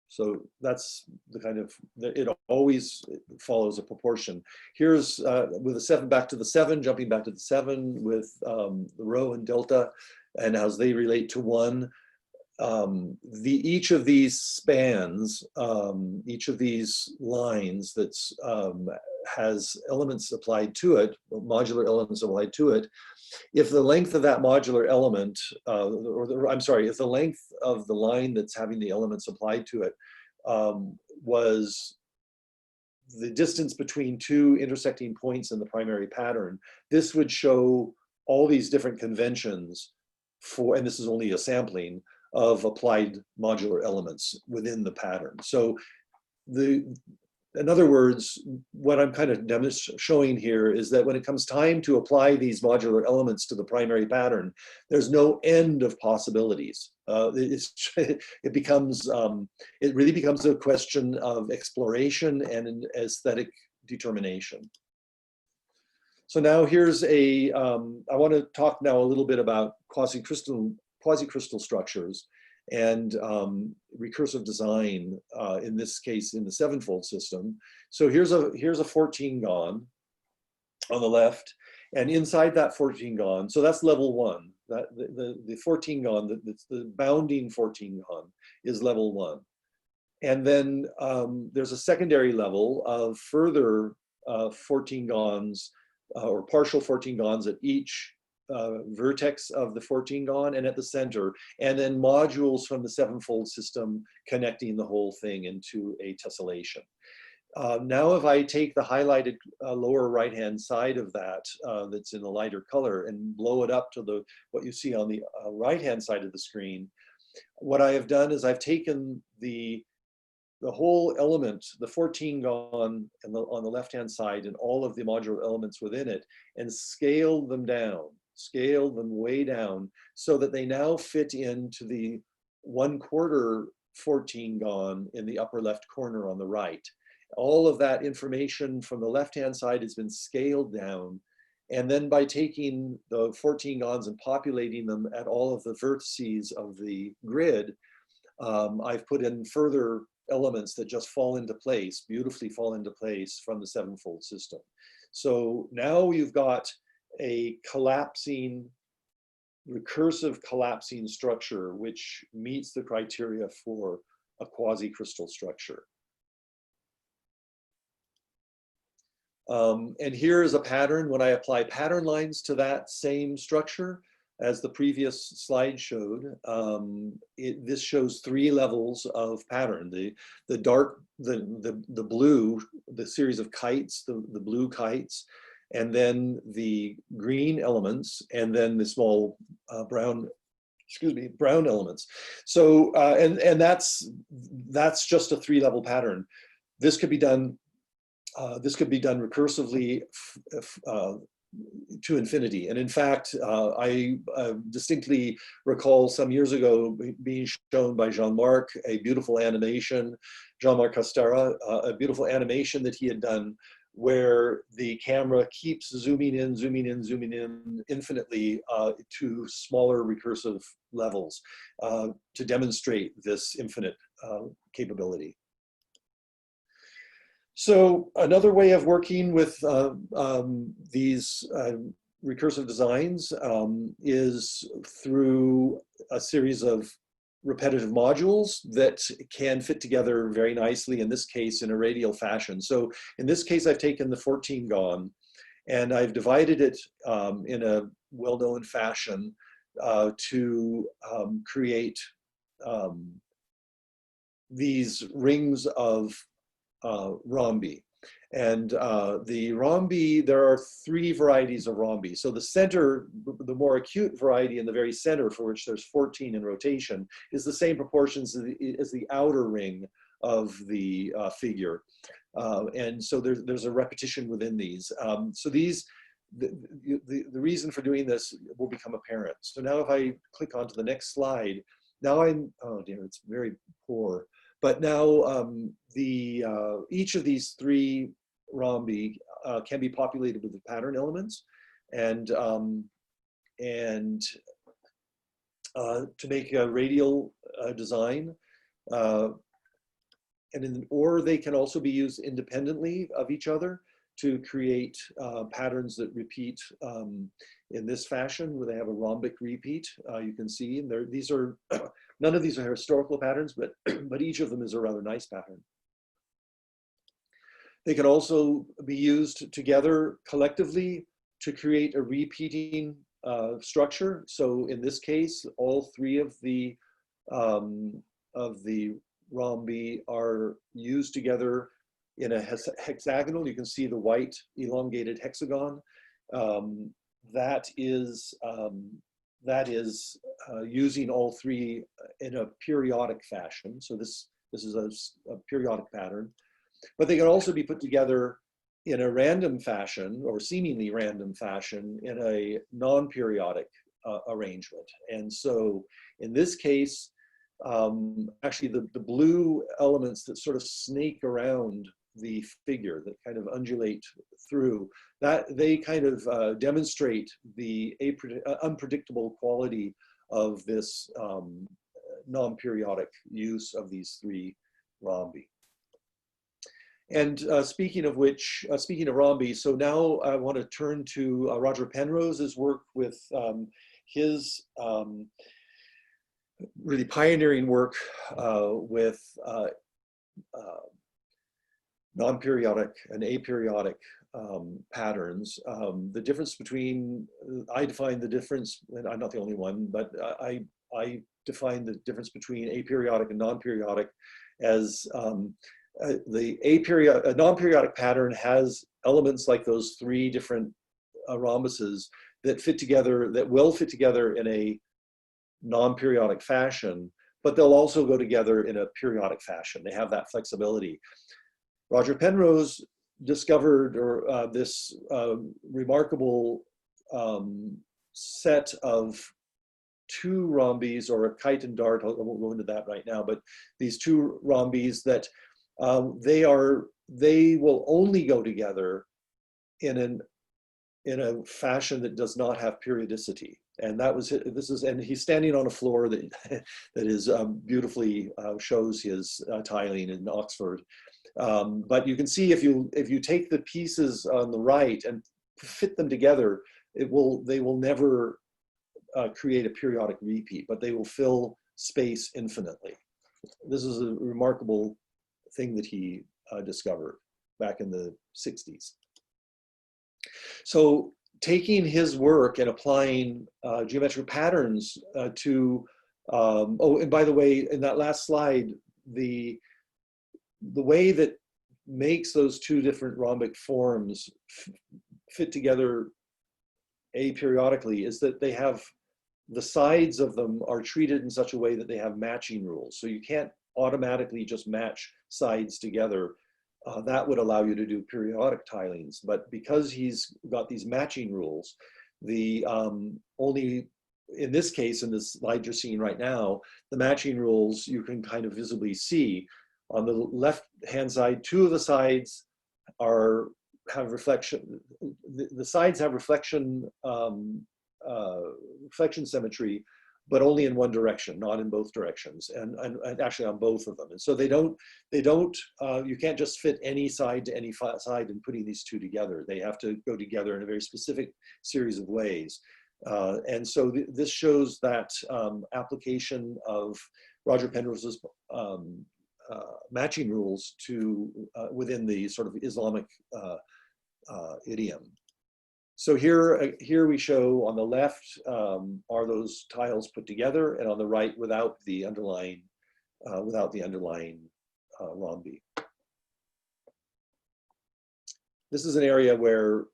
So that's the kind of, it always follows a proportion. Here's with the 7 back to the 7, jumping back to the 7 with the rho and delta and as they relate to 1. Each of these spans, each of these lines that's has elements applied to it, modular elements applied to it, if the length of that modular element, if the length of the line that's having the elements applied to it was the distance between 2 intersecting points in the primary pattern, this would show all these different conventions for, and this is only a sampling, of applied modular elements within the pattern. So in other words, what I'm kind of showing here is that when it comes time to apply these modular elements to the primary pattern, there's no end of possibilities. It really becomes a question of exploration and an aesthetic determination. So now here's I want to talk now a little bit about quasi-crystal structures and recursive design, in this case in the 7-fold system. So here's a 14-gon on the left, and inside that 14-gon, so that's level 1. That the 14-gon, the bounding 14-gon is level 1. And then there's a secondary level of further 14-gons or partial 14-gons at each vertex of the 14-gon and at the center, and then modules from the 7-fold system connecting the whole thing into a tessellation. Now if I take the highlighted lower right-hand side of that, that's in the lighter color, and blow it up to what you see on the right-hand side of the screen, what I have done is I've taken the whole element, the 14-gon on the left-hand side and all of the modular elements within it, and scaled them down. Scale them way down so that they now fit into the 1/4 14-gon in the upper left corner on the right. All of that information from the left-hand side has been scaled down. And then by taking the 14-gons and populating them at all of the vertices of the grid, I've put in further elements that just fall into place, beautifully fall into place from the 7-fold system. So now you've got a collapsing, recursive collapsing structure which meets the criteria for a quasi-crystal structure. And here is a pattern. When I apply pattern lines to that same structure, as the previous slide showed, this shows 3 levels of pattern. The dark, the blue, the series of kites, the blue kites, and then the green elements, and then the small brown elements. So, and that's just a 3-level pattern. This could be done recursively to infinity. And in fact, I distinctly recall some years ago being shown by Jean-Marc a beautiful animation, Jean-Marc Castara, a beautiful animation that he had done where the camera keeps zooming in infinitely to smaller recursive levels to demonstrate this infinite capability. So another way of working with these recursive designs is through a series of repetitive modules that can fit together very nicely, in this case, in a radial fashion. So in this case, I've taken the 14 gon and I've divided it in a well-known fashion to create these rings of rhombi. And the rhombi, there are 3 varieties of rhombi. So the center, the more acute variety in the very center, for which there's 14 in rotation, is the same proportions as the outer ring of the figure. And so there's a repetition within these. So these, the reason for doing this will become apparent. So now if I click onto the next slide, now oh dear, it's very poor. But now each of these 3 rhombi can be populated with the pattern elements, and to make a radial design, or they can also be used independently of each other to create patterns that repeat in this fashion, where they have a rhombic repeat. You can see, and these are none of these are historical patterns, but each of them is a rather nice pattern. They can also be used together collectively to create a repeating structure. So in this case, all 3 of the rhombi are used together in a hexagonal. You can see the white elongated hexagon. That is using all 3 in a periodic fashion. So this is a periodic pattern. But they can also be put together in a random fashion, or seemingly random fashion, in a non-periodic arrangement. And so in this case, actually the blue elements that sort of snake around the figure, that kind of undulate through, that they kind of demonstrate the unpredictable quality of this non-periodic use of these 3 rhombi. And speaking of which, speaking of rhombi, so now I want to turn to Roger Penrose's work with his really pioneering work with non-periodic and aperiodic patterns. The difference between, I define the difference, and I'm not the only one, but I define the difference between aperiodic and non-periodic as a non-periodic pattern has elements like those 3 different rhombuses that fit together, that will fit together in a non-periodic fashion, but they'll also go together in a periodic fashion. They have that flexibility. Roger Penrose discovered this remarkable set of 2 rhombis, or a kite and dart. I won't go into that right now, but these 2 rhombis that they will only go together in a fashion that does not have periodicity. And that was and he's standing on a floor that that is beautifully shows his tiling in Oxford. But you can see if you take the pieces on the right and fit them together, they will never create a periodic repeat, but they will fill space infinitely. This is a remarkable thing that he discovered back in the 60s. So taking his work and applying geometric patterns to, oh, and by the way, in that last slide, the way that makes those 2 different rhombic forms fit together aperiodically is that they have, the sides of them are treated in such a way that they have matching rules. So you can't automatically just match sides together. That would allow you to do periodic tilings. But because he's got these matching rules, the only, in this case, in this slide you're seeing right now, the matching rules you can kind of visibly see. On the left-hand side, 2 of the sides have reflection. The sides have reflection reflection symmetry but only in one direction, not in both directions, and actually on both of them. And so you can't just fit any side to any side in putting these two together. They have to go together in a very specific series of ways. And so this shows that application of Roger Penrose's matching rules to within the sort of Islamic idiom. So here we show on the left are those tiles put together, and on the right without the underlying rhombi. This is an area where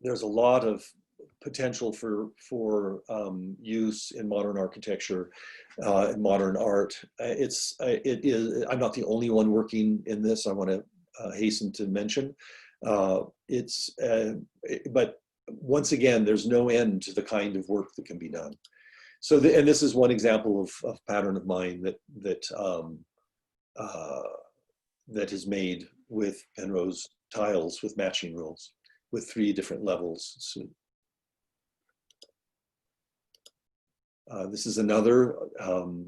there's a lot of potential for use in modern architecture, in modern art. I'm not the only one working in this. I want to hasten to mention. But once again, there's no end to the kind of work that can be done. So, and this is one example of pattern of mine that is made with Penrose tiles with matching rules, with 3 different levels. So, this is another.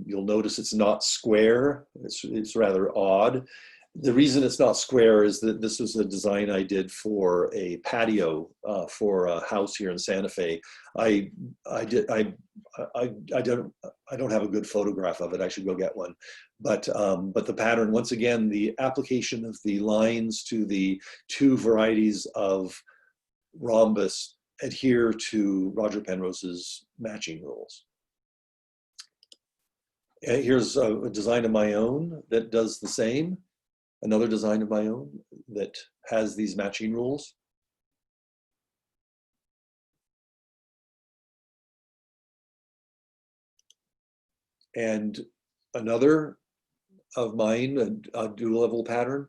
You'll notice it's not square. It's rather odd. The reason it's not square is that this was a design I did for a patio for a house here in Santa Fe. I don't have a good photograph of it. I should go get one. But the pattern, once again, the application of the lines to the 2 varieties of rhombus adhere to Roger Penrose's matching rules. And here's a design of my own that does the same. Another design of my own that has these matching rules. And another of mine, a dual level pattern.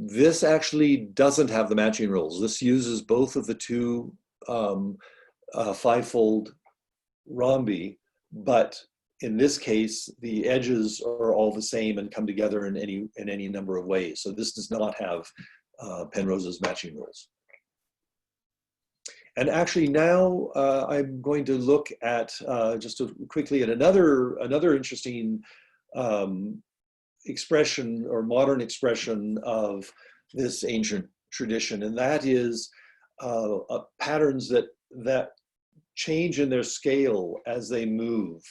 This actually doesn't have the matching rules. This uses both of the 2 5-fold rhombi, but in this case, the edges are all the same and come together in any number of ways. So this does not have Penrose's matching rules. And actually now I'm going to look at just quickly at another interesting expression or modern expression of this ancient tradition, and that is patterns that change in their scale as they move.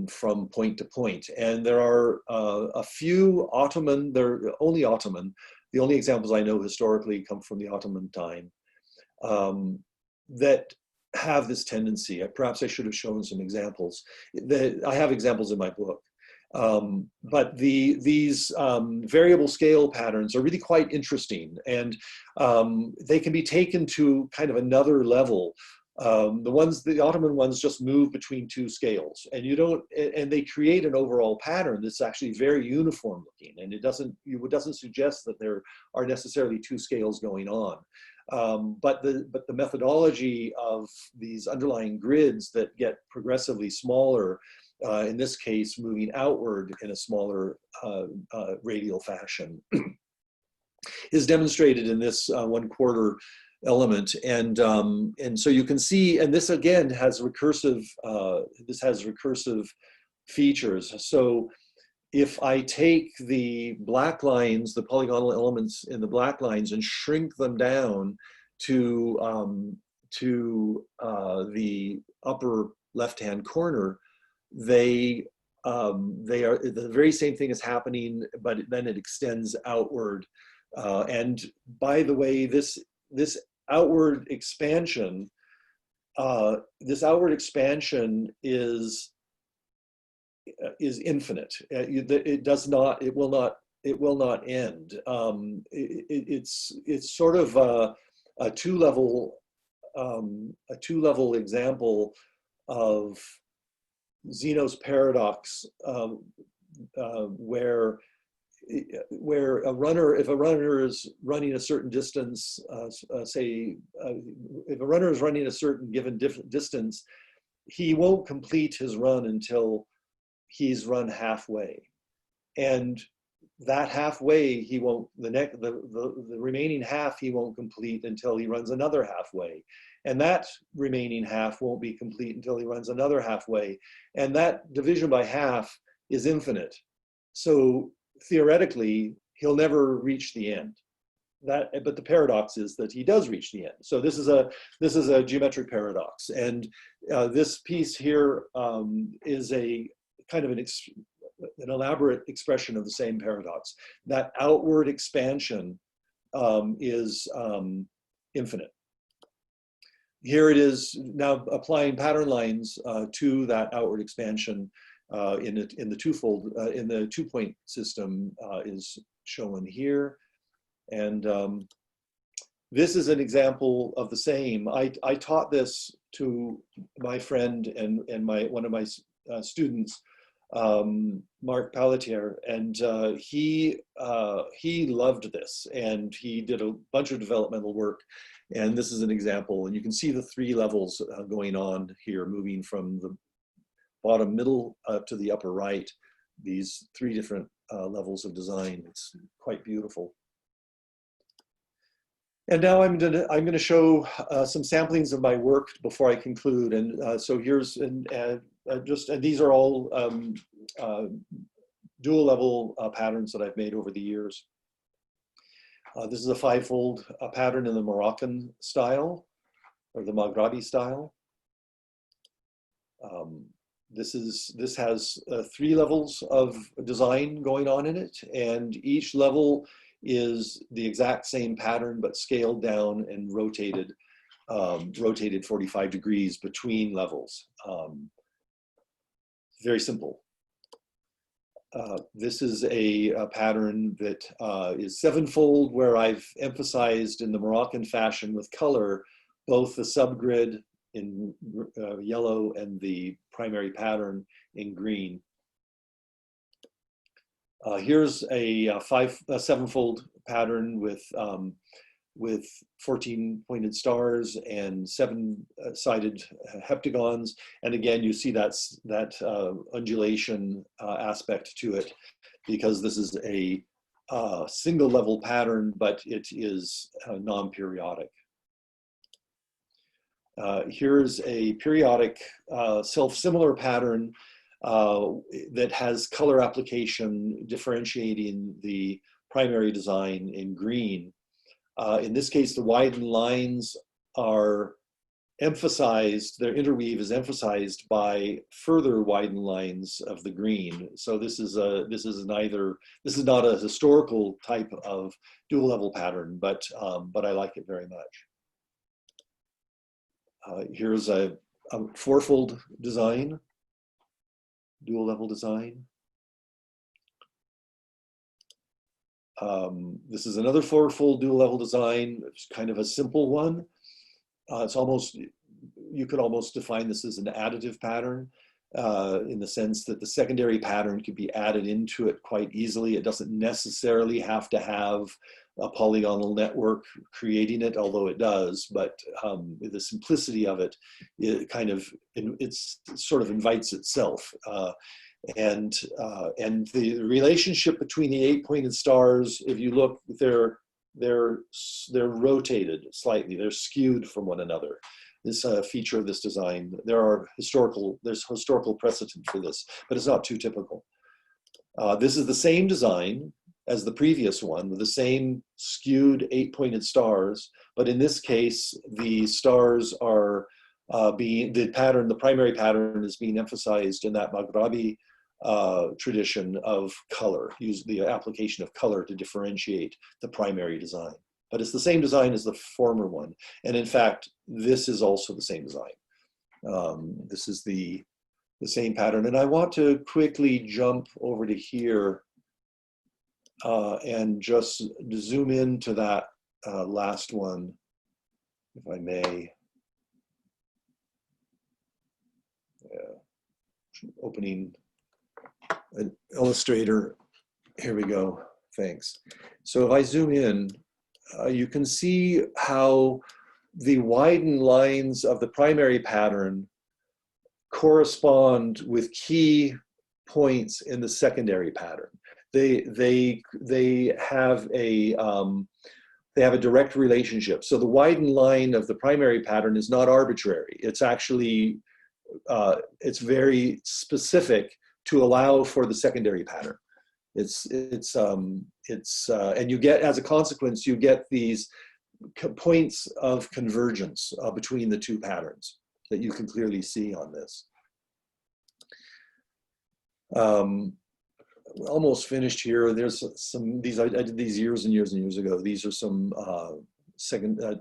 From point to point. And there are a few Ottoman, they're only Ottoman, the only examples I know historically come from the Ottoman time, that have this tendency. Perhaps I should have shown some examples. I have examples in my book. But these variable scale patterns are really quite interesting, and they can be taken to kind of another level. The Ottoman ones just move between 2 scales, and and they create an overall pattern that's actually very uniform looking, and it doesn't suggest that there are necessarily 2 scales going on. But the methodology of these underlying grids that get progressively smaller, in this case, moving outward in a smaller radial fashion, is demonstrated in this 1/4 element, and so you can see, and this again has recursive features. So if I take the black lines, the polygonal elements in the black lines, and shrink them down to the upper left-hand corner, they are the very same thing is happening, but then it extends outward. And by the way, this outward expansion is infinite. It will not end. It's sort of a two-level example of Zeno's paradox, where if a runner is running a certain distance, if a runner is running a certain given distance, he won't complete his run until he's run halfway. And that halfway he won't, the remaining half he won't complete until he runs another halfway. And that remaining half won't be complete until he runs another halfway. And that division by half is infinite. So theoretically, he'll never reach the end. But the paradox is that he does reach the end. So this is a geometric paradox. And this piece here is a kind of an elaborate expression of the same paradox. That outward expansion is infinite. Here it is now applying pattern lines to that outward expansion in the twofold, in the 2-point system is shown here. And this is an example of the same. I taught this to my friend and one of my students, Mark Pelletier, and he loved this, and he did a bunch of developmental work. And this is an example, and you can see the 3 levels going on here, moving from the bottom middle to the upper right, these 3 different levels of design. It's quite beautiful. And now I'm gonna show some samplings of my work before I conclude. And so here's, and these are all dual level patterns that I've made over the years. This is a 5-fold pattern in the Moroccan style, or the Maghrabi style. This has 3 levels of design going on in it, and each level is the exact same pattern but scaled down and rotated 45 degrees between levels. Very simple. This is a pattern that is 7-fold, where I've emphasized in the Moroccan fashion with color both the subgrid in yellow and the primary pattern in green. Here's a 7-fold pattern with 14 pointed stars and 7-sided heptagons. And again, you see that undulation aspect to it, because this is a single level pattern, but it is non-periodic. Here's a periodic self-similar pattern that has color application differentiating the primary design in green. In this case, the widened lines are emphasized, their interweave is emphasized by further widened lines of the green. So this is not a historical type of dual level pattern, but I like it very much. Here's a 4-fold design, dual level design. This is another 4-fold dual level design. It's kind of a simple one. It's almost, you could almost define this as an additive pattern in the sense that the secondary pattern could be added into it quite easily. It doesn't necessarily have to have a polygonal network creating it, although it does, but the simplicity of it, it sort of invites itself. And the relationship between the 8-pointed stars, if you look, they're rotated slightly. They're skewed from one another. This feature of this design. There's historical precedent for this, but it's not too typical. This is the same design as the previous one, with the same skewed 8-pointed stars, but in this case, the stars are the primary pattern is being emphasized in that Maghrabi tradition of color, use the application of color to differentiate the primary design. But it's the same design as the former one. And in fact, this is also the same design. This is the same pattern. And I want to quickly jump over to here and just zoom into that last one, if I may. Opening an Illustrator. Here we go. Thanks. So if I zoom in, you can see how the widened lines of the primary pattern correspond with key points in the secondary pattern. they have a direct relationship. So the widened line of the primary pattern is not arbitrary. It's actually it's very specific to allow for the secondary pattern. And you get, as a consequence, you get these points of convergence between the two patterns that you can clearly see on this. We're almost finished here. There's some, I did these years and years and years ago. These are some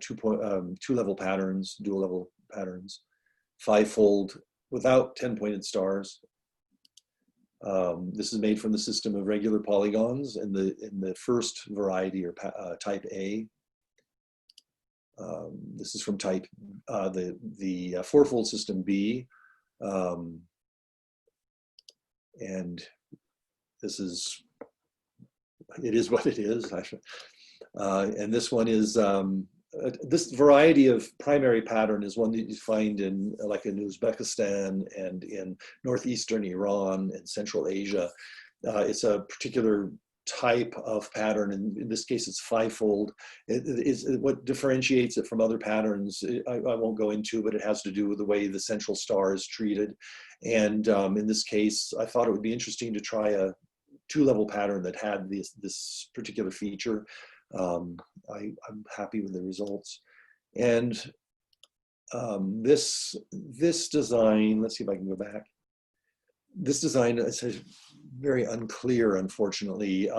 two-level patterns, dual-level patterns, five-fold without 10-pointed stars. This is made from the system of regular polygons in the first variety, or type A. This is from type the fourfold system B, and this is, it is what it is. And this one is, this variety of primary pattern is one that you find in, like in Uzbekistan and in northeastern Iran and Central Asia. It's a particular type of pattern, and in this case it's fivefold. It is what differentiates it from other patterns. I won't go into, but it has to do with the way the central star is treated. And in this case, I thought it would be interesting to try a two-level pattern that had this particular feature. I'm happy with the results. And this design, let's see if I can go back. This design is very unclear, unfortunately.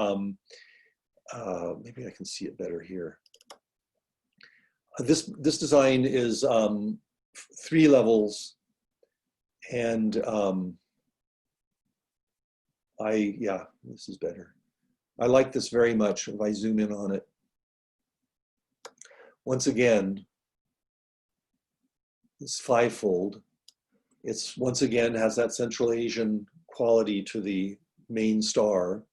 Maybe I can see it better here. This design is 3 levels, and yeah, this is better. I like this very much. If I zoom in on it, once again, it's fivefold. It's once again has that Central Asian quality to the main star,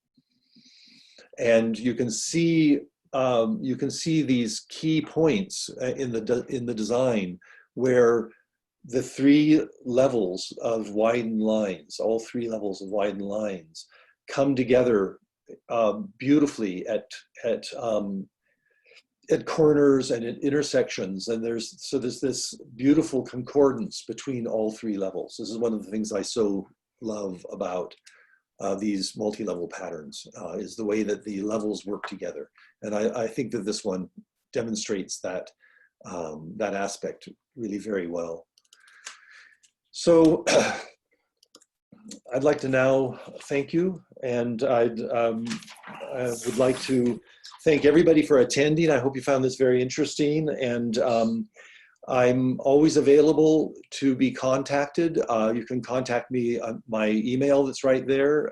and you can see these key points in the design where the 3 levels of widened lines, all 3 levels of widened lines, come together beautifully at corners and at intersections, and there's this beautiful concordance between all 3 levels. This is one of the things I so love about these multi-level patterns, is the way that the levels work together. And I think that this one demonstrates that that aspect really very well. So I'd like to now thank you, and I would like to thank everybody for attending. I hope you found this very interesting, and I'm always available to be contacted. You can contact me on my email that's right there,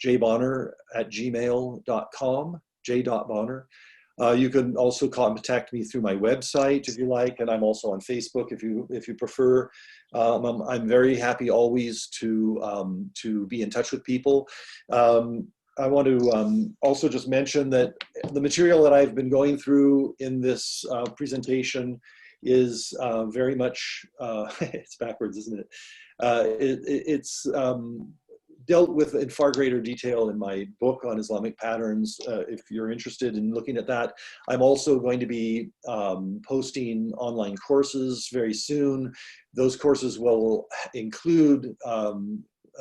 jbonner@gmail.com, j.bonner. You can also contact me through my website if you like, and I'm also on Facebook if you prefer. I'm very happy always to be in touch with people. I want to also just mention that the material that I've been going through in this presentation is very much, it's backwards, isn't it? It's dealt with in far greater detail in my book on Islamic patterns. If you're interested in looking at that, I'm also going to be posting online courses very soon. Those courses will include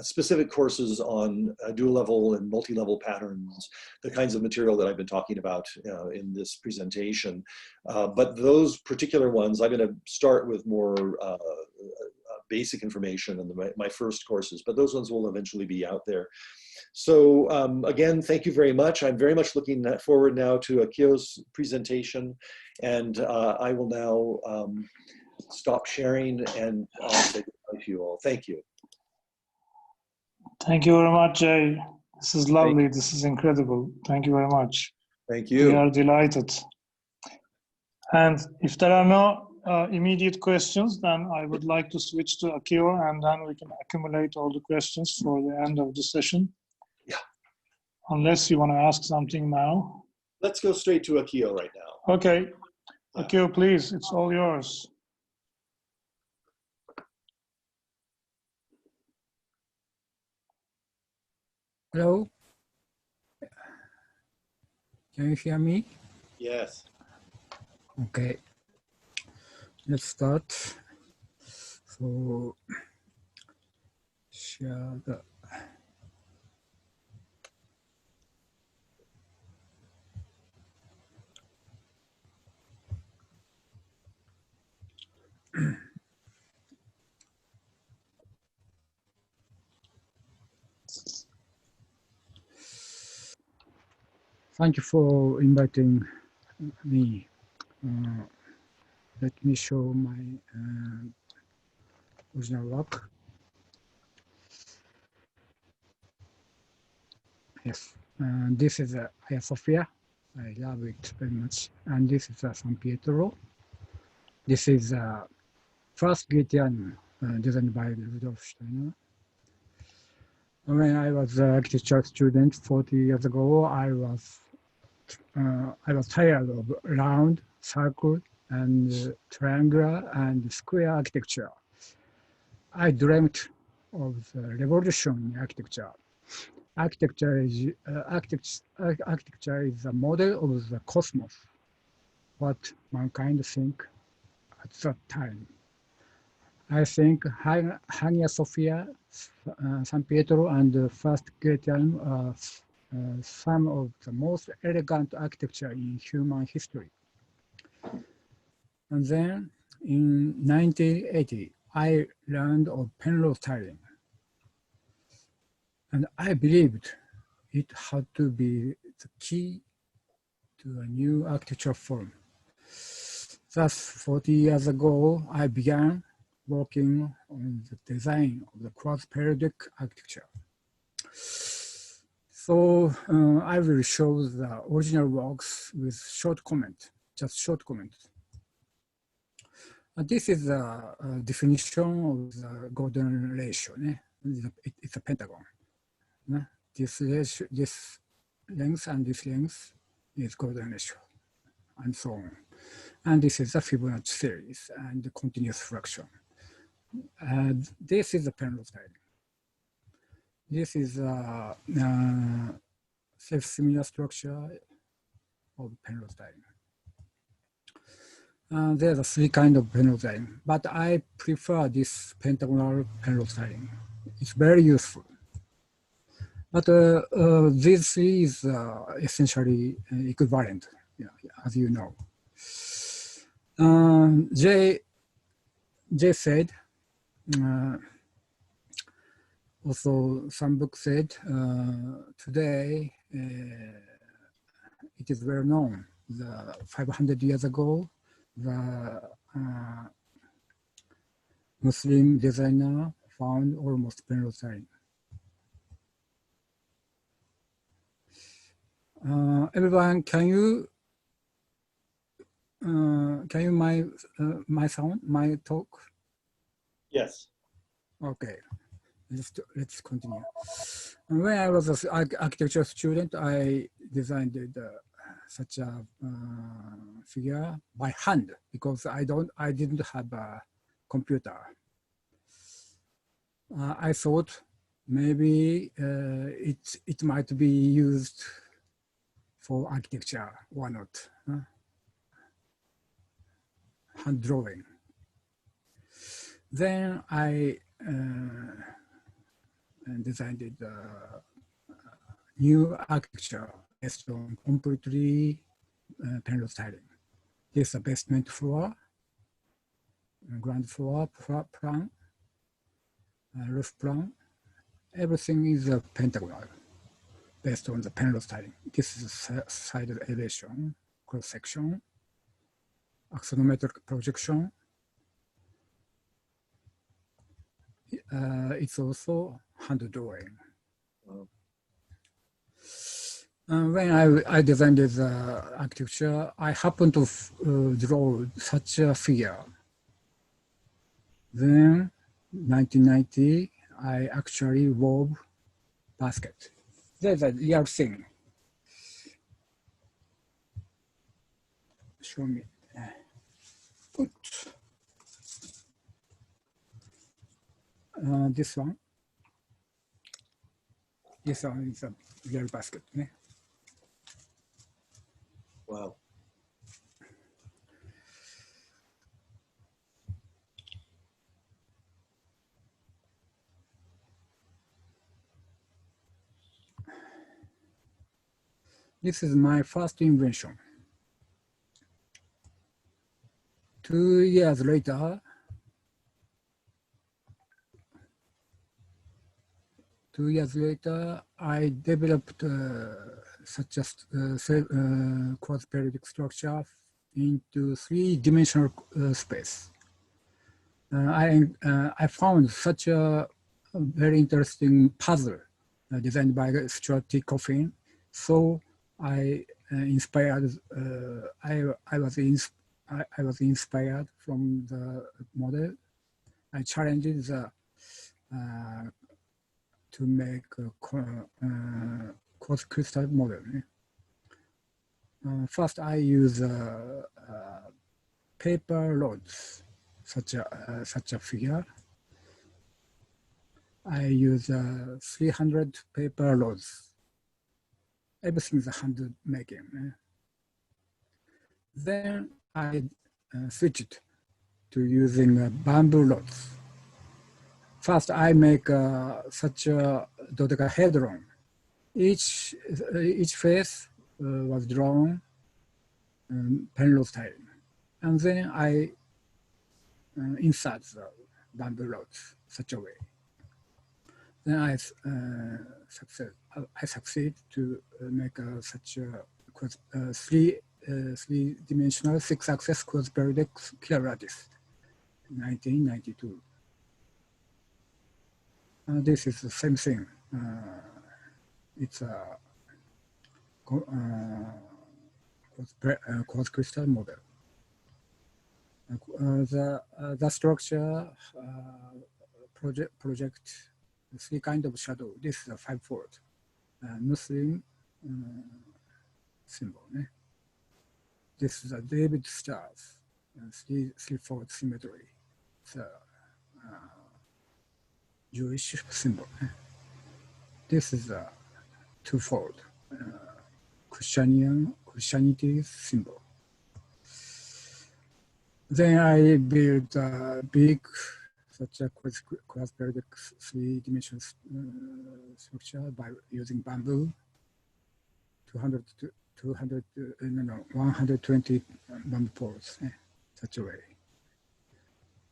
specific courses on dual level and multi-level patterns, the kinds of material that I've been talking about in this presentation. But those particular ones, I'm going to start with more basic information in my first courses, but those ones will eventually be out there. So again, thank you very much. I'm very much looking forward now to Akio's presentation, and I will now stop sharing and say goodbye to you all. Thank you. Thank you very much, Jay. This is lovely. This is incredible. Thank you very much. Thank you. We are delighted. And if there are no immediate questions, then I would like to switch to Akio, and then we can accumulate all the questions for the end of the session. Yeah. Unless you want to ask something now. Let's go straight to Akio right now. Okay. Akio, please, it's all yours. Hello. Can you hear me? Yes. Okay. Let's start. So, share the. Thank you for inviting me. Let me show my original work. Yes, this is Hagia Sophia. I love it very much. And this is San Pietro. This is first Grecian designed by Rudolf Steiner. When I was an architecture student 40 years ago, I was tired of round, circle, and triangular and square architecture. I dreamt of the revolution in architecture. Architecture is a model of the cosmos, what mankind think at that time. I think Hagia Sophia, San Pietro, and the first Grecian are some of the most elegant architecture in human history. And then in 1980, I learned of penrose tiling. And I believed it had to be the key to a new architecture form. Thus, 40 years ago, I began working on the design of the quasi-periodic architecture. So I will show the original works with short comment, just short comments. This is the definition of the golden ratio. It's a pentagon. This length and this length is golden ratio, and so on. And this is the Fibonacci series and the continuous fraction. And this is the penrose tiling. This is a self-similar structure of penrose tiling. There are three kinds of penrose tiling, but I prefer this pentagonal penrose tiling. It's very useful. But these three is essentially equivalent, as you know. Jay said, also some books said, today it is well known, 500 years ago, the Muslim designer found almost penrose tiling. Everyone, can you my sound, my talk? Yes. Okay, let's continue. When I was an architecture student, I designed such a figure by hand because I didn't have a computer. I thought maybe it might be used for architecture or not. Hand drawing. Then I designed the new architecture based on completely penrose tiling. This is the basement floor, ground floor plan, roof plan. Everything is a pentagonal based on the penrose tiling. This is side elevation, cross section, axonometric projection. It's also hand drawing. Wow. When I designed the architecture, I happened to draw such a figure. Then, 1990, I actually wove basket. That's a real thing. Show me. Good. This one. This one is a real basket. This is my first invention. 2 years later, I developed such a quasi-periodic structure into three-dimensional space. I found such a very interesting puzzle designed by Stuart T. Coffin. So I inspired. I was inspired from the model. I challenged the to make a quartz crystal model. First, I use paper rods, such a figure. I use 300 paper rods. Everything is hand making. Then I switched to using bamboo rods. First, I make such a dodecahedron. Each face was drawn Penrose style, and then I insert the bamboo rods such a way. Then I succeed to make such a three-dimensional six-axis quasi-periodic killer lattice, 1992. This is the same thing. It's a quartz crystal model. The structure project three kind of shadow. This is a five-fold Muslim symbol. This is a David stars, three-fold symmetry. It's a Jewish symbol. This is a twofold Christianity symbol. Then I built a big such a quasi-periodic three-dimensional structure by using bamboo. 120 bamboo poles, such a way.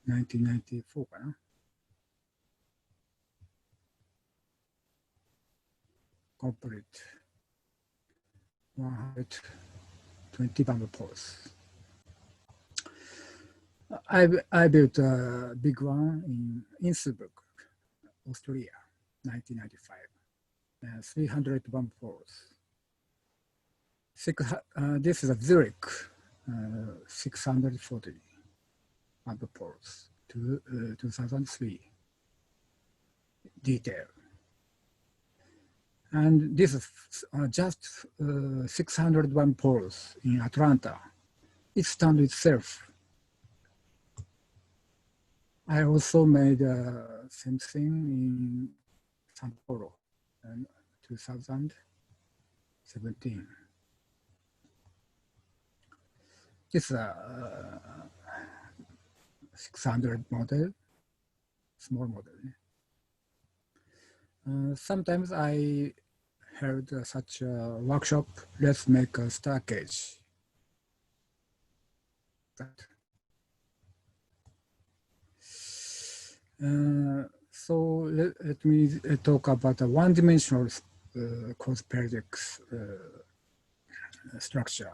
1994, complete 120 bamboo poles. I built a big one in Innsbruck, Austria, 1995. 300 bamboo poles. This is a Zurich, 640 bamboo poles, 2003 detail. And this is just 601 poles in Atlanta. It stands itself. I also made same thing in Sao Paulo in 2017. This is a 600 model, small model. Sometimes I held such a workshop, let's make a star cage. So let me talk about a one-dimensional quasi-periodic structure,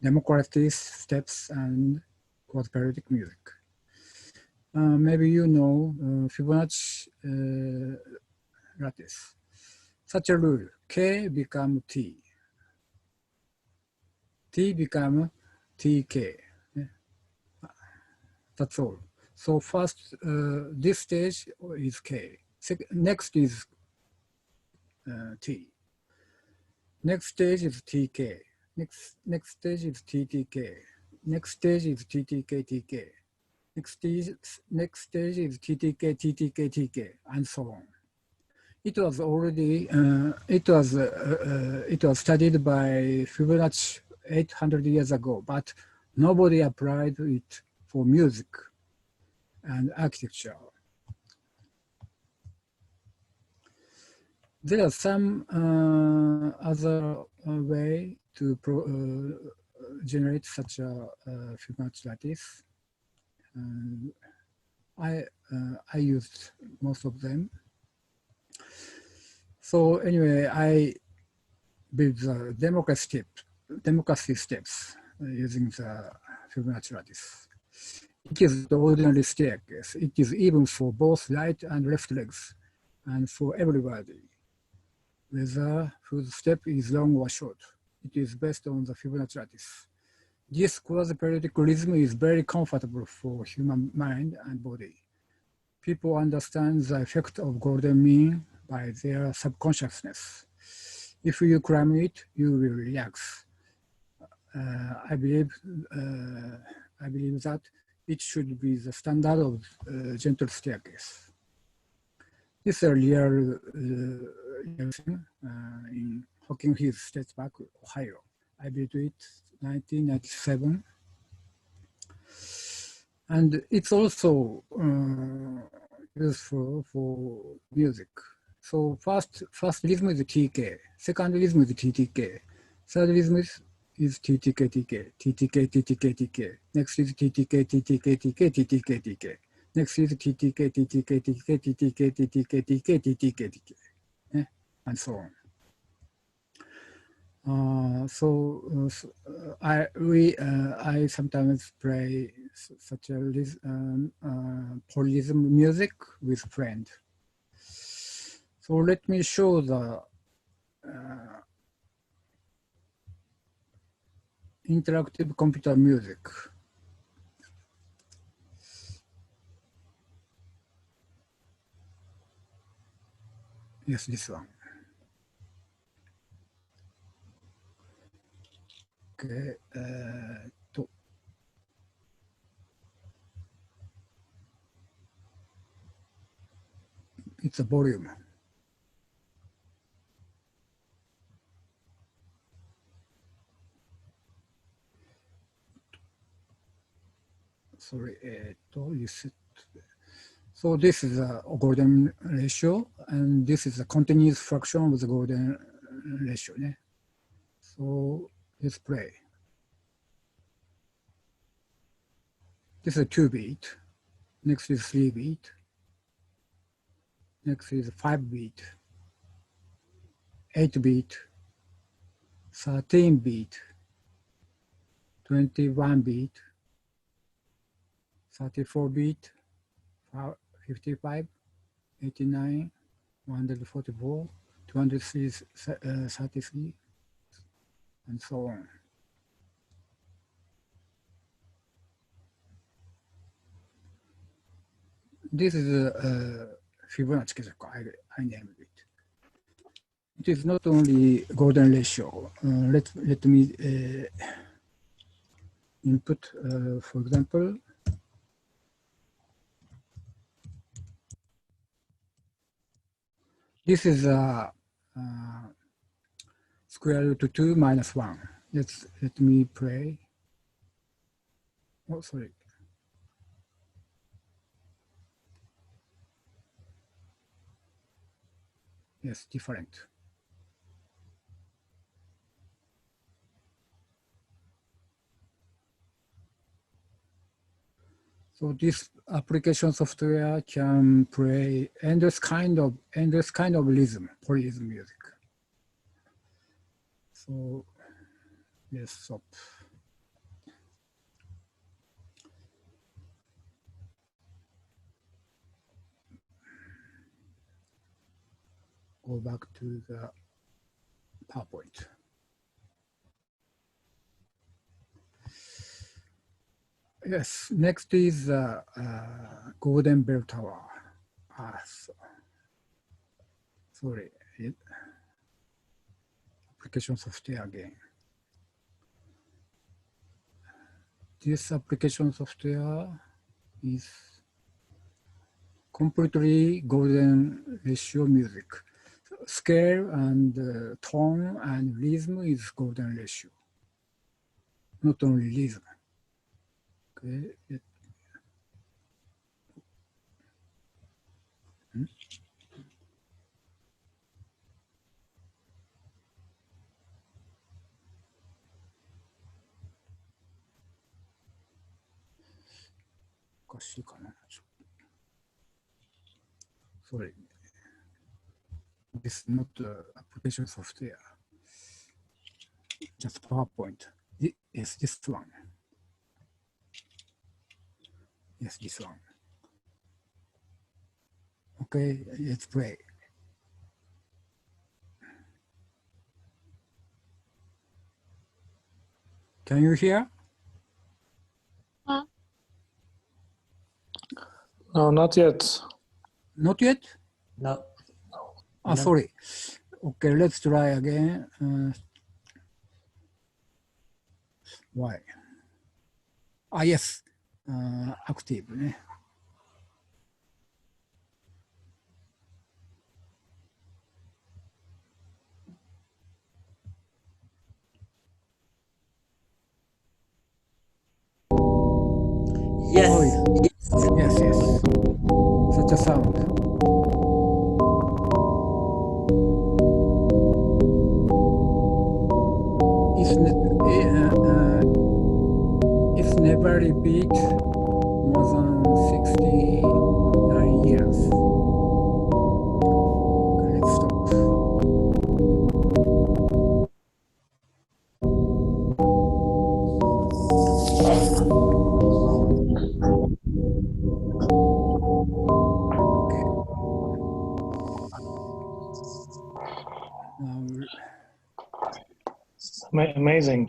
democratic steps and quasi-periodic music. Maybe you know Fibonacci lattice. Such a rule, K become T. T become TK. That's all. So first, this stage is K. Next is T. Next stage is TK. Next stage is TTK. Next stage is TTK, TK. Next stage is TTK, TTK, TK, and so on. It was already it was studied by Fibonacci 800 years ago, but nobody applied it for music and architecture. There are some other way to generate such a Fibonacci lattice. I used most of them. So anyway, I built the democracy steps using the Fibonacci lattice. It is the ordinary staircase. It is even for both right and left legs, and for everybody, whether whose step is long or short. It is based on the Fibonacci lattice. This quasi-periodic rhythm is very comfortable for human mind and body. People understand the effect of golden mean by their subconsciousness. If you climb it, you will relax. I believe that it should be the standard of gentle staircase. This is a real thing in Hocking Hills State Park, Ohio. I built it 1997. And it's also useful for music. So first rhythm is TK, second rhythm is TTK, third rhythm is TTK, TK, TTK, TTK, TK. Next is TTK, TTK, TK, TTK, TK. Next is TTK, TTK, TTK, TTK, TTK, TTK, TTK, TK, and so on. I sometimes play such a polyrhythm music with friend. So let me show the interactive computer music. Yes, this one. Okay. It's a volume. Sorry, so this is a golden ratio, and this is a continuous fraction of the golden ratio. So let's play. This is a 2-beat. Next is 3-beat. Next is 5-beat, 8-beat, 13-beat, 21-beat, 34-beat, 55, 89, 144, 233, and so on. This is a Fibonacci, I named it. It is not only golden ratio. Let me input, for example, this is a square root of 2 minus 1. Let me play. Oh, sorry. Yes, different. So this application software can play endless kind of rhythm, polyrhythm music. So let's stop. Go back to the PowerPoint. Yes, next is Golden Bell Tower. Sorry, application software again. This application software is completely golden ratio music. Scale and tone and rhythm is golden ratio. Not only rhythm. Okay. 難しいかな。Sorry. This is not application software. Just PowerPoint. Yes, this one. Yes, this one. Okay, let's play. Can you hear? No, not yet. Not yet? No. Ah, sorry. Okay, let's try again. Why? Ah, yes. Active ね。Yes. Oh, yes, yes. Such a sound. It's never repeat more than 69 years. Okay, let's stop. Okay. Amazing.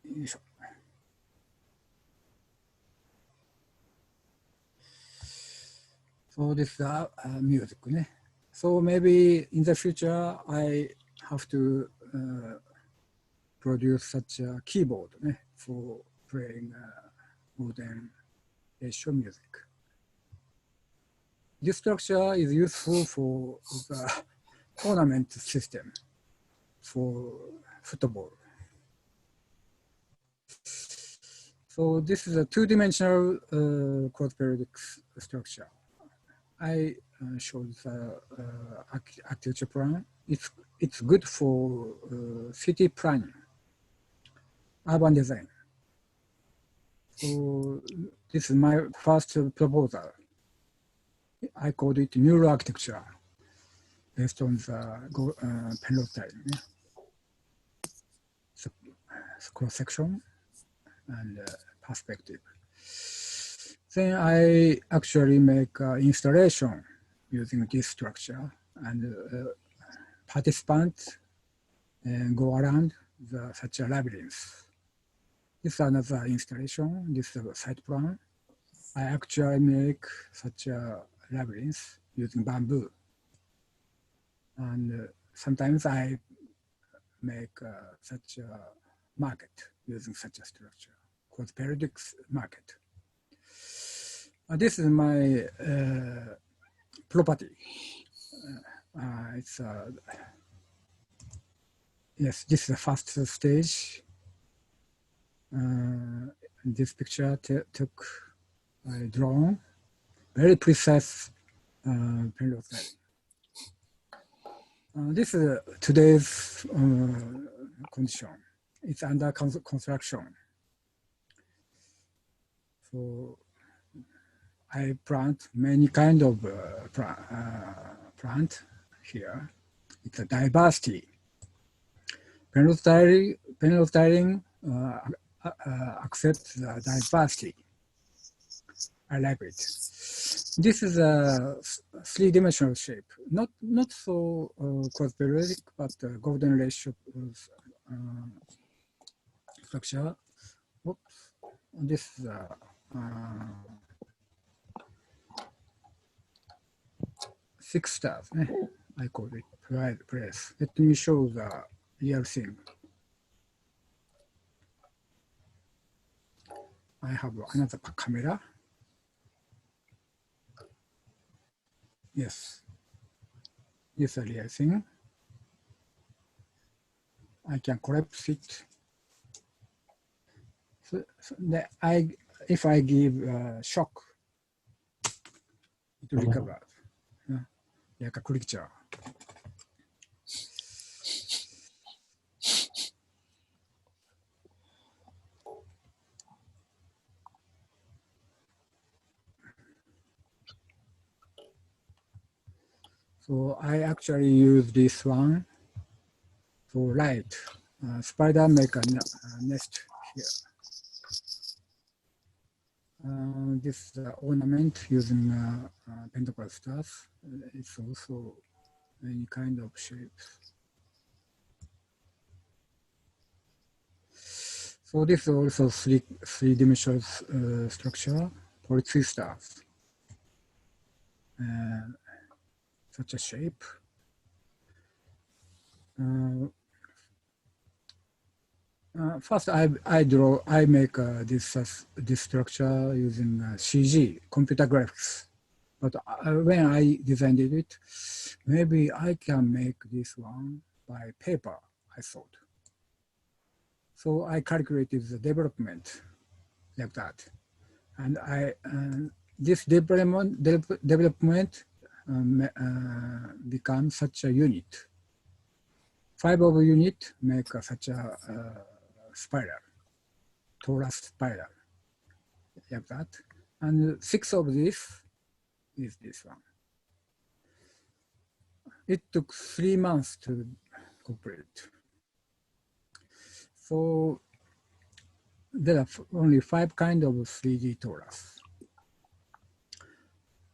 よいしょ。So this is music ね。So maybe in the future I have to produce such a keyboard ね for playing modern Asian music. This structure is useful for the ornament system for football. So this is a two-dimensional quasi-periodic structure. I showed the architecture plan. It's good for city planning, urban design. So this is my first proposal. I called it neural architecture based on the Penrose time. Yeah? So, cross-section and perspective. Then I actually make installation using this structure, and participants go around such a labyrinth. This is another installation. This is a site plan. I actually make such a labyrinth using bamboo. And sometimes I make such a market using such a structure called periodic market. This is my property. It's yes, this is the first stage. This picture took by drone, very precise Penrose. This is today's condition. It's under construction. So I plant many kind of plant here. It's a diversity. Penrose tiling accepts the diversity. I like it. This is a three-dimensional shape. Not so quasi-periodic, but golden ratio structure. Oops. This is six stars. I call it pride place. Let me show the real thing. I have another camera. Yes, this is a real thing. I can collapse it. So if I give shock, it will recover, like a creature. So I actually use this one for light. Spider make a nest here. This ornament using pentacle stars. It's also any kind of shapes. So this is also three-dimensional structure for three stars. Such a shape. First, I make this structure using CG, computer graphics. But when I designed it, maybe I can make this one by paper, I thought. So I calculated the development like that. And this development becomes such a unit. 5 of unit make such a spiral, torus spiral, like that. And 6 of this is this one. It took 3 months to complete. So there are only 5 kinds of 3D torus.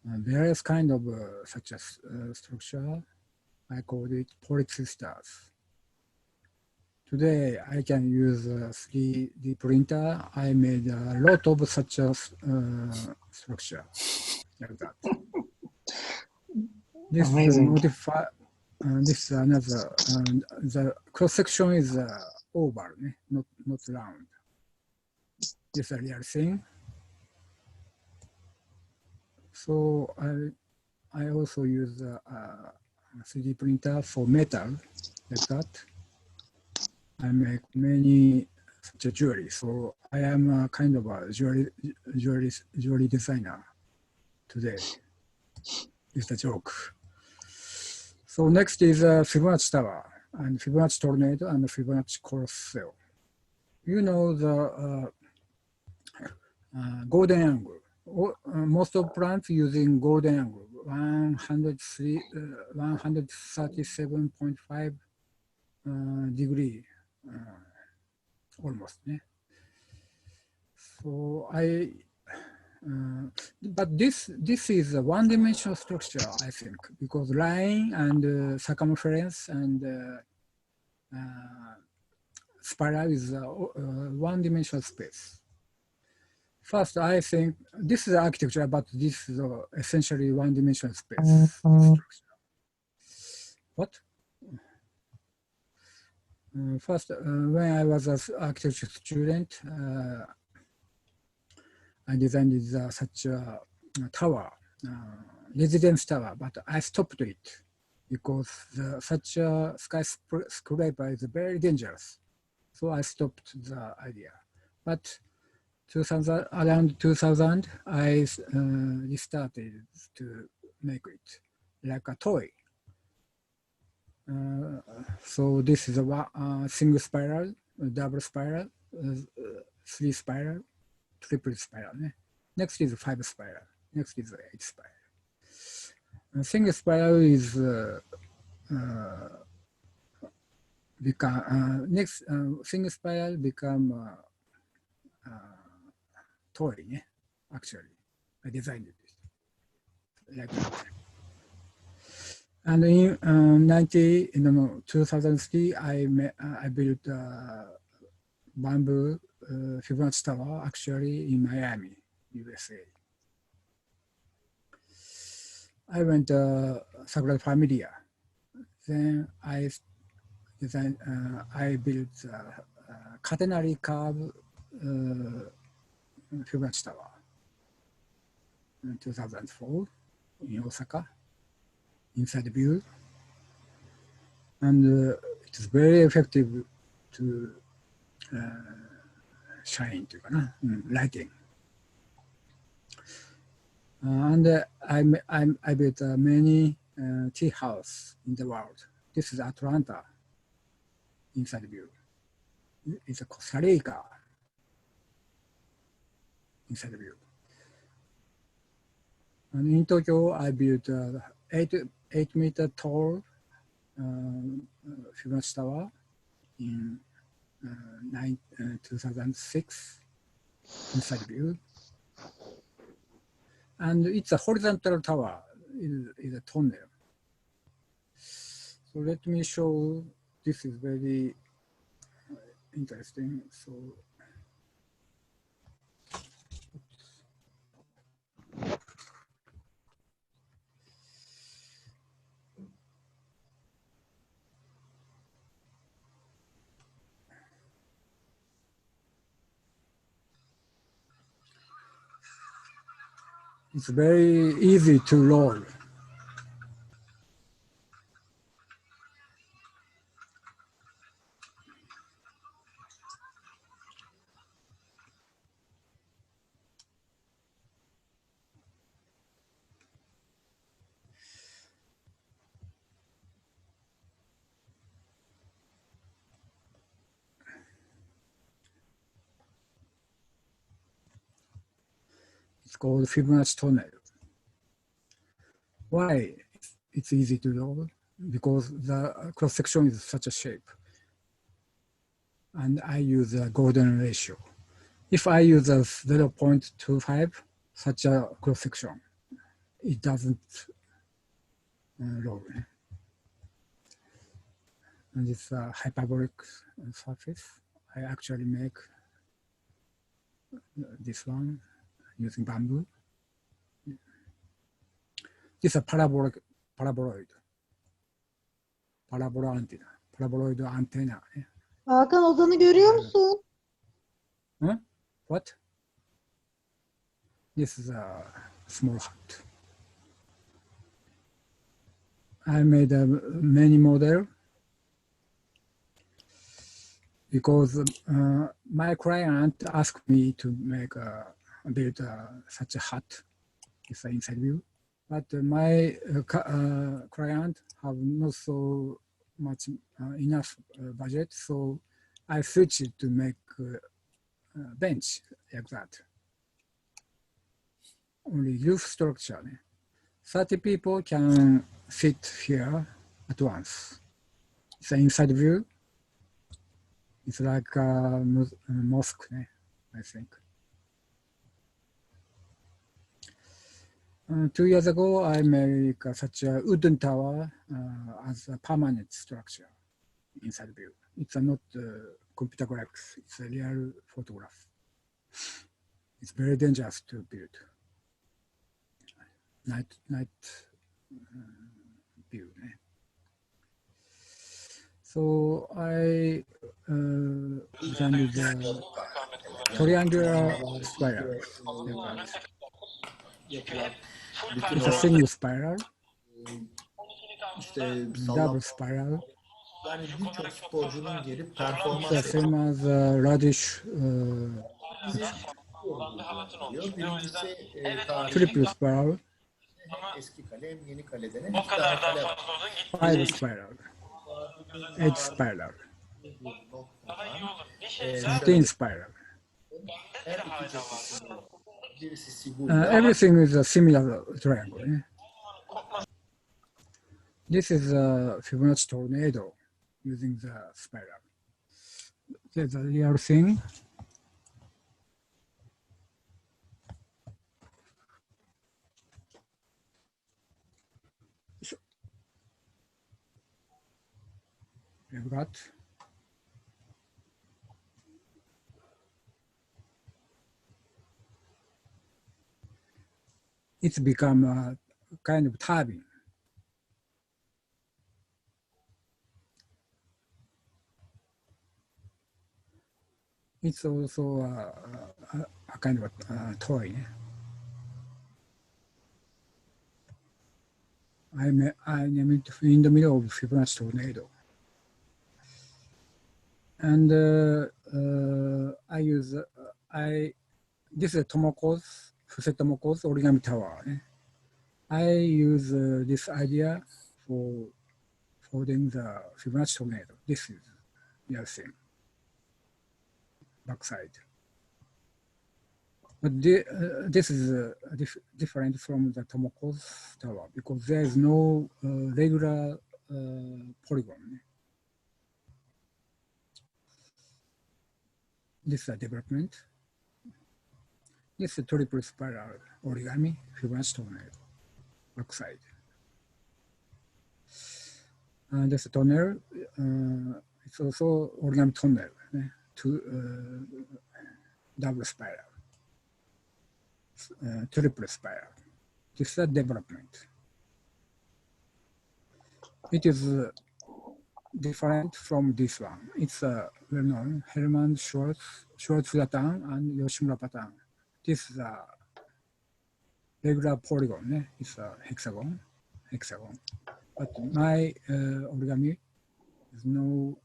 Various kind of such as structure, I call it polysisters. Today I can use a 3D printer. I made a lot of such a structure like that. This Amazing. This is another. The cross section is oval, not round. This is a real thing. So I also use a 3D printer for metal like that. I make many such a jewelry. So I am a kind of a jewelry designer today. It's a joke. So next is Fibonacci Tower and Fibonacci Tornado and Fibonacci Colossal. You know the golden angle. Most of plants using golden angle, 137.5 degree, almost. So but this is a one-dimensional structure, I think, because line and circumference and spiral is a one-dimensional space. First, I think this is architecture, but this is essentially one-dimensional space structure. What? First, when I was an architecture student, I designed such a tower, residence tower, but I stopped it because such a skyscraper is very dangerous. So I stopped the idea. But around 2000, I restarted to make it like a toy. So this is a single spiral, a double spiral, 3 spiral, triple spiral. Next is 5 spiral. Next is 8 spiral. Single spiral is next single spiral become toy. Actually, I designed it like that. And in 2003, I built bamboo Fibonacci Tower actually in Miami, USA. I went to Sagrada Familia. Then I designed, I built catenary curve Fibonacci Tower in 2004 in Osaka, inside view. And it is very effective to shine, lighting. And I built many tea house in the world. This is Atlanta, inside view. It's a Costa Rica, inside view. And in Tokyo, I built 8-meter tall Fibonacci tower in 2006 inside view. And it's a horizontal tower, is a tunnel. So let me show, this is very interesting. So it's very easy to roll. It's called Fibonacci tunnel. Why it's easy to roll? Because the cross section is such a shape. And I use a golden ratio. If I use a 0.25, such a cross section, it doesn't roll. And it's a hyperbolic surface. I actually make this one using bamboo. This is a paraboloid antenna. Paraboloid antenna. Hakan odanı görüyor musun? Huh? What? This is a small hut. I made many models because my client asked me to build such a hut. It's an inside view. But my client have not so much enough budget, so I switched to make a bench like that. Only roof structure. 30 people can sit here at once. It's an inside view. It's like a mosque, I think. 2 years ago, I made such a wooden tower as a permanent structure inside view. It's not computer graphics, it's a real photograph. It's very dangerous to build. Night view. So I designed the triangular spiral. It's a single spiral, İşte double spiral. yani birçok sporcunun gelip It's the performans same as radish diyor. Birincisi tarihi triple spiral, hem eski kale hem yeni kalede ne iki tane kale var. 5 spiral, 8 spiral, Bir noktadan 15 spiral. her iki cephesinde birisi sigurda Everything is a similar triangle. This is a Fibonacci tornado using the spiral. There's a real thing. Like that. It's become a kind of turbine. It's also a kind of a toy. I named it in the middle of Fibonacci tornado. And this is Fuse Tomoko's origami tower. I use this idea for folding the Fibonacci tornado. This is the other thing. Backside. But this is different from the Tomoko's tower because there is no regular polygon. This is a development. This is a triple spiral origami, Fibonacci tunnel, backside. And this tunnel, it's also origami tunnel, double spiral, triple spiral. This is a development. It is different from this one. It's a well-known Hermann Schwartz pattern and Yoshimura pattern. This is a regular polygon. It's a hexagon. But my origami is no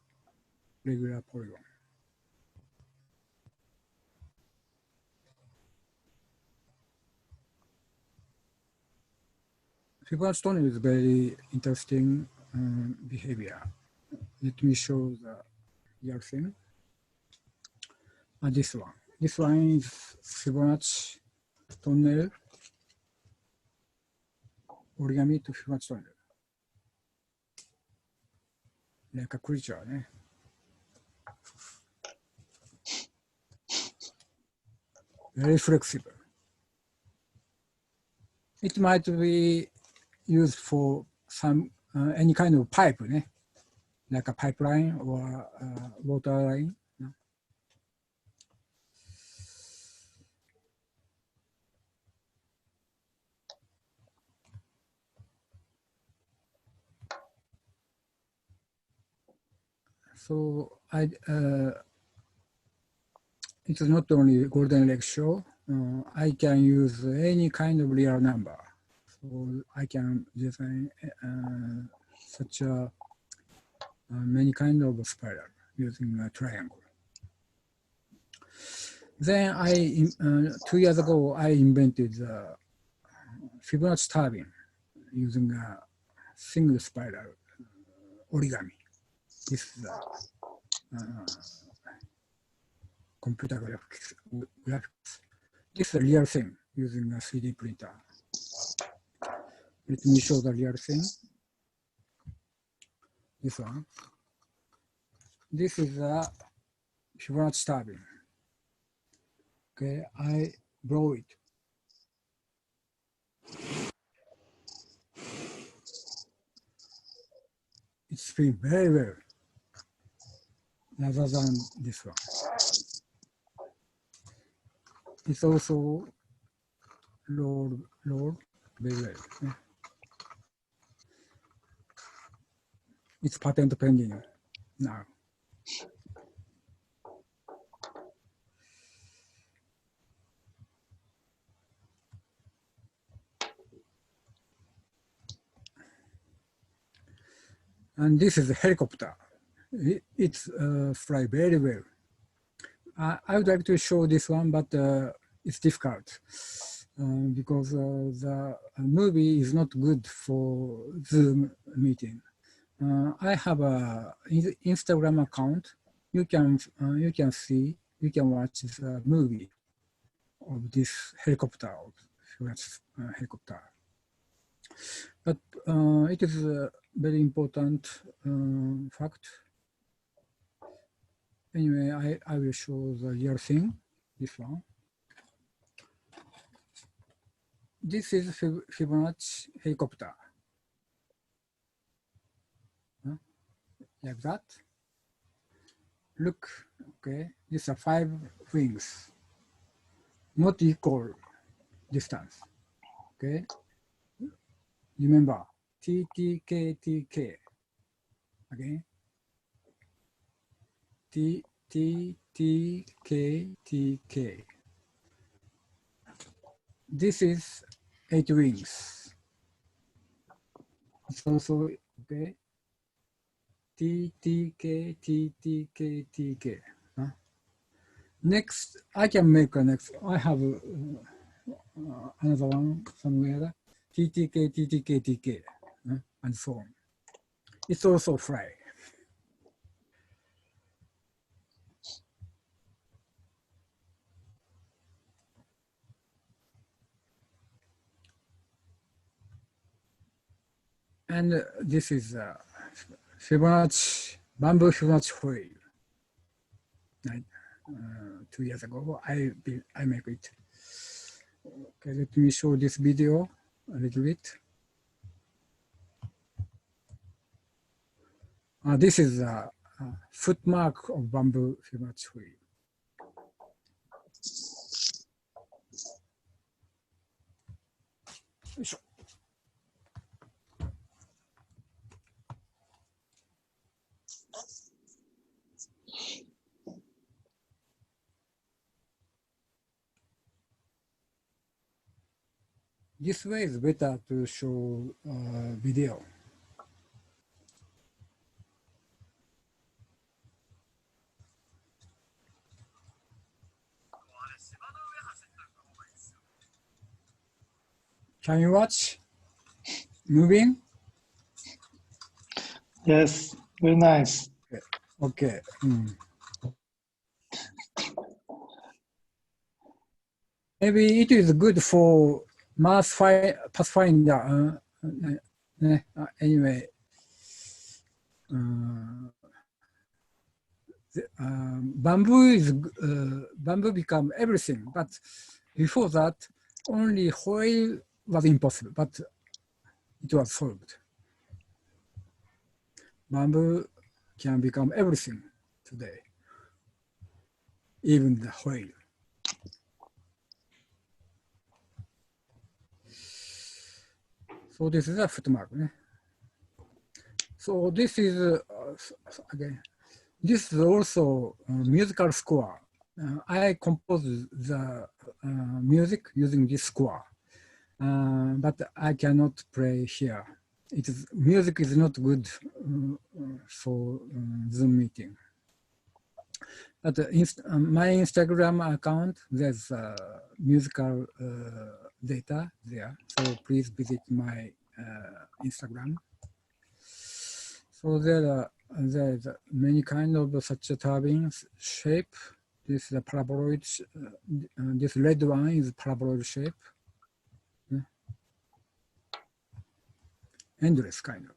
regular polygon. Fibonacci tunnel is very interesting behavior. Let me show the real thing. And this one. This one is Fibonacci tunnel, origami to Fibonacci tunnel. Like a creature, very flexible. It might be used for some any kind of pipe, like a pipeline or water line. So it's not only golden ratio. I can use any kind of real number. So I can design such a many kind of spiral using a triangle. Then 2 years ago, I invented the Fibonacci turbine using a single spiral origami. This is computer graphics. This is a real thing using a 3D printer. Let me show the real thing. This one. This is a Fibonacci turbine. Okay, I blow it. It spins very well, rather than this one. It's also rolled very well. It's patent pending now. And this is a helicopter. It's fly very well. I would like to show this one, but it's difficult because the movie is not good for Zoom meeting. I have a Instagram account. You can watch the movie of this helicopter, helicopter. But it is a very important fact. Anyway, I will show the real thing, this one. This is Fibonacci helicopter. Like that. Look, okay, these are 5 wings, not equal distance, okay? Remember, TTK, again, TTK. This is 8 wings. It's also, okay, TTK. Next, I can make a next. I have another one somewhere. TTK, and so on. It's also fly. And this is Fibonacci, bamboo Fibonacci foil. 2 years ago, I make it. Okay, let me show this video a little bit. This is a footmark of bamboo Fibonacci foil. This way is better to show video. Can you watch? Moving? Yes, very nice. Okay. Maybe it is good for Pathfinder. Anyway, bamboo become everything. But before that, only foil was impossible. But it was solved. Bamboo can become everything today, even the foil. So this is a footmark. So this is again. This is also a musical score. I composed the music using this score, but I cannot play here. Music is not good for Zoom meeting. But my Instagram account, there's musical data there. So please visit my Instagram. So there's many kind of such a turbine shape. This is a paraboloid. This red one is paraboloid shape. Endless kind of.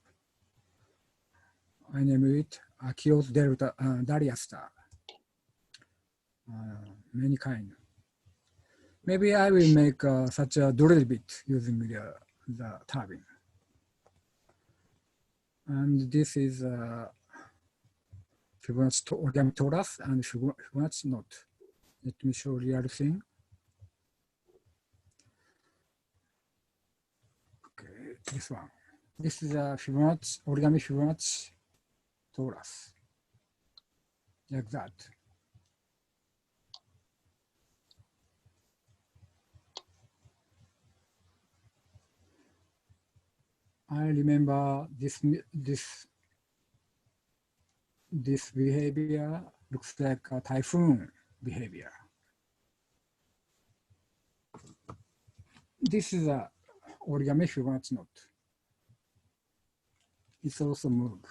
I name it Akios Delta Daria star. Many kind. Maybe I will make such a drill bit using the turbine. And this is Fibonacci origami torus and Fibonacci knot. Let me show real thing. Okay, this one. This is a Fibonacci origami Fibonacci torus, like that. I remember this behavior looks like a typhoon behavior. This is a origami Fibonacci knot. It's also move.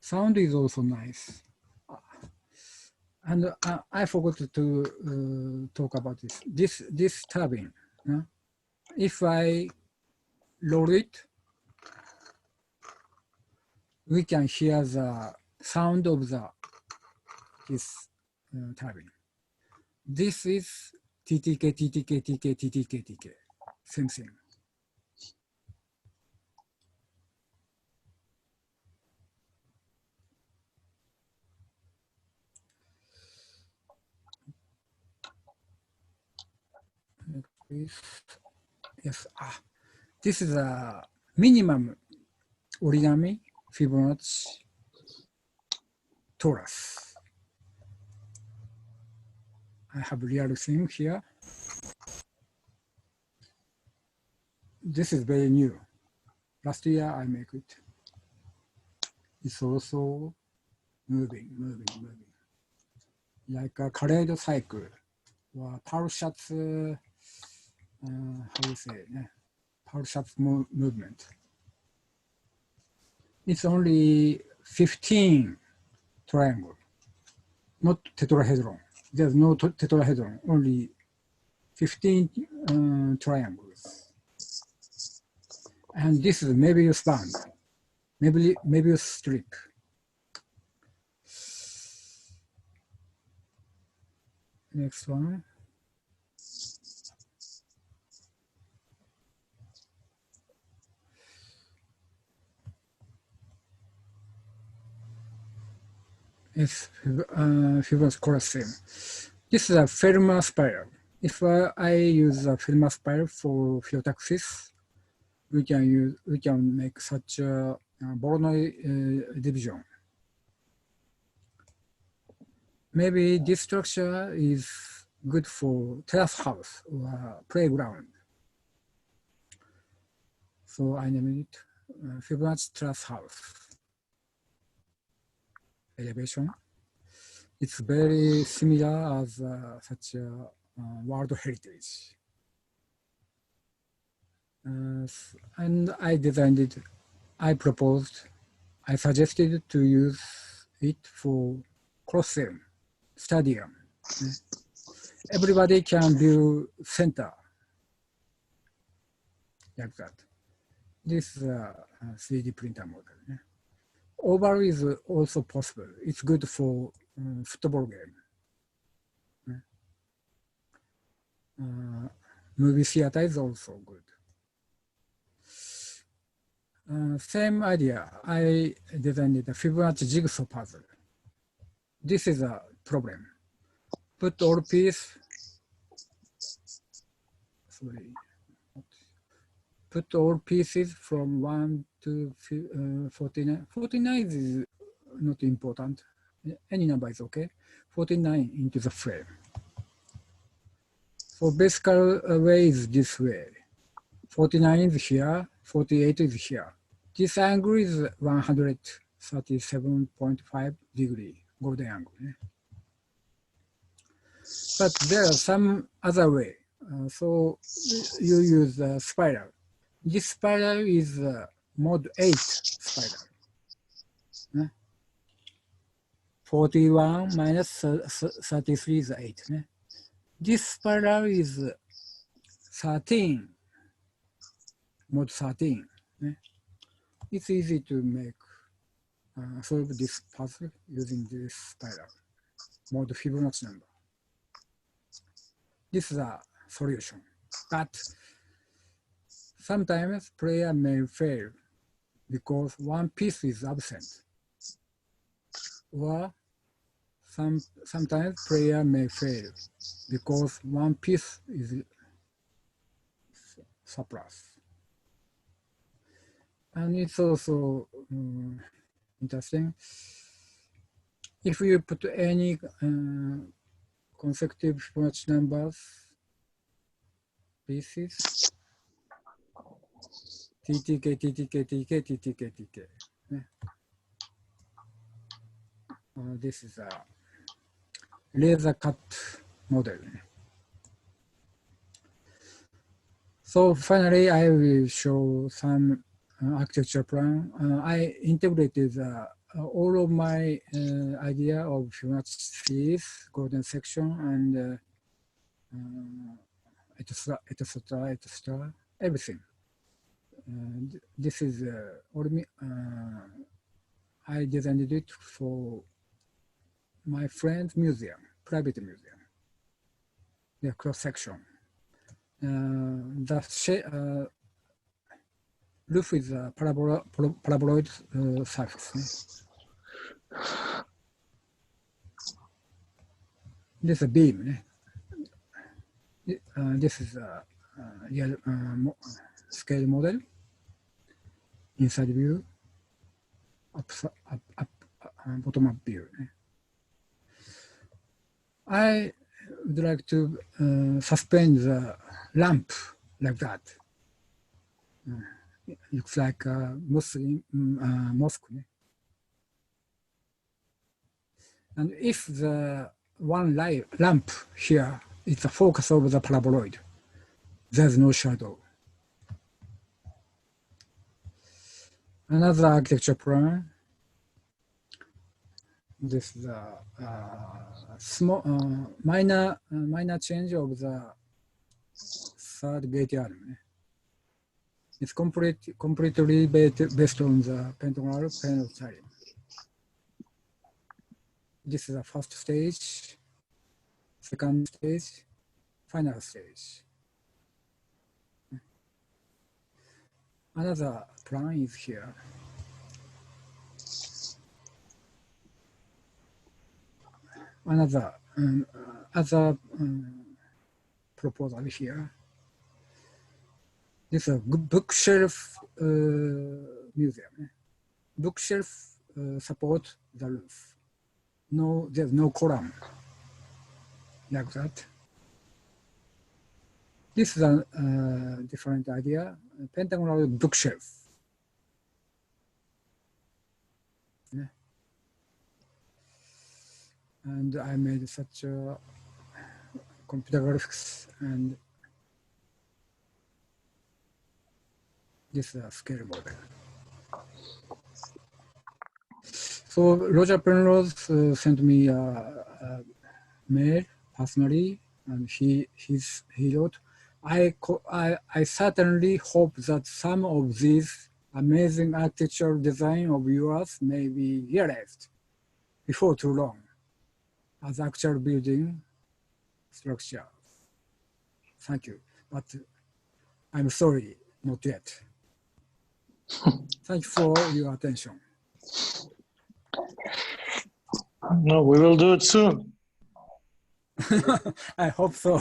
Sound is also nice. And I forgot to talk about this. This turbine. If I load it, we can hear the sound of this turbine. This is TTK, TTK, TK, TTK, TK. Same thing. Yes. This is a minimum origami Fibonacci torus. I have real thing here. This is very new. Last year I make it. It's also moving. Like a Kaleido cycle or Parshats, how do you say, Parshats movement. It's only 15 triangle, not tetrahedron. There's no tetrahedron, only 15 triangles. And this is Möbius band, Möbius strip. Next one. It's Fibonacci cross-seam. This is a Fermat spiral. If I use a Fermat spiral for phytotaxis, we can make such a Voronoi division. Maybe this structure is good for terrace house or playground. So I name it Fibonacci terrace house. Elevation. It's very similar as such a World Heritage. And I designed it, I suggested to use it for cross-seam, stadium. Everybody can view center, like that. This is a 3D printer model. Oval is also possible. It's good for football game. Movie theater is also good. Same idea. I designed a Fibonacci jigsaw puzzle. This is a problem. Put all pieces. Put all pieces from 1 to 49. 49 is not important. Any number is okay. 49 into the frame. So basic way is this way. 49 is here, 48 is here. This angle is 137.5 degree, golden angle. But there are some other way. So you use a spiral. This spiral is mod 8 spiral. 41 minus 33 is 8. This spiral is 13, mod 13. It's easy to make, solve this puzzle using this spiral, mod Fibonacci number. This is a solution, but sometimes player may fail because one piece is absent, or sometimes player may fail because one piece is surplus. And it's also interesting. If you put any consecutive Fibonacci numbers, pieces, TTK, TTK, TTK, TTK, TTK. This is a laser cut model. So finally, I will show some architecture plan. I integrated all of my idea of Fibonacci series, golden section, and etc., everything. This is I designed it for my friend's museum, private museum. The cross section. The roof is a paraboloid surface. This is a beam. This is a real scale model. Inside view, bottom-up view. I would like to suspend the lamp like that. It looks like a mosque. And if the one lamp here is the focus of the paraboloid, there's no shadow. Another architecture plan. This is a small minor change of the third gate arm. It's completely based on the pentagonal plane of Charlie. This is the first stage, second stage, final stage. Another plan is here. Another other proposal here. This is a bookshelf museum. Bookshelf support the roof. No, there's no column like that. This is a different idea. Pentagonal bookshelf. Yeah. And I made such a computer graphics, and this is a scale model. So Roger Penrose sent me a mail personally, and he wrote, I certainly hope that some of these amazing architectural design of yours may be realized before too long as actual building structure. Thank you, but I'm sorry, not yet. Thank you for your attention. No, we will do it soon. I hope so.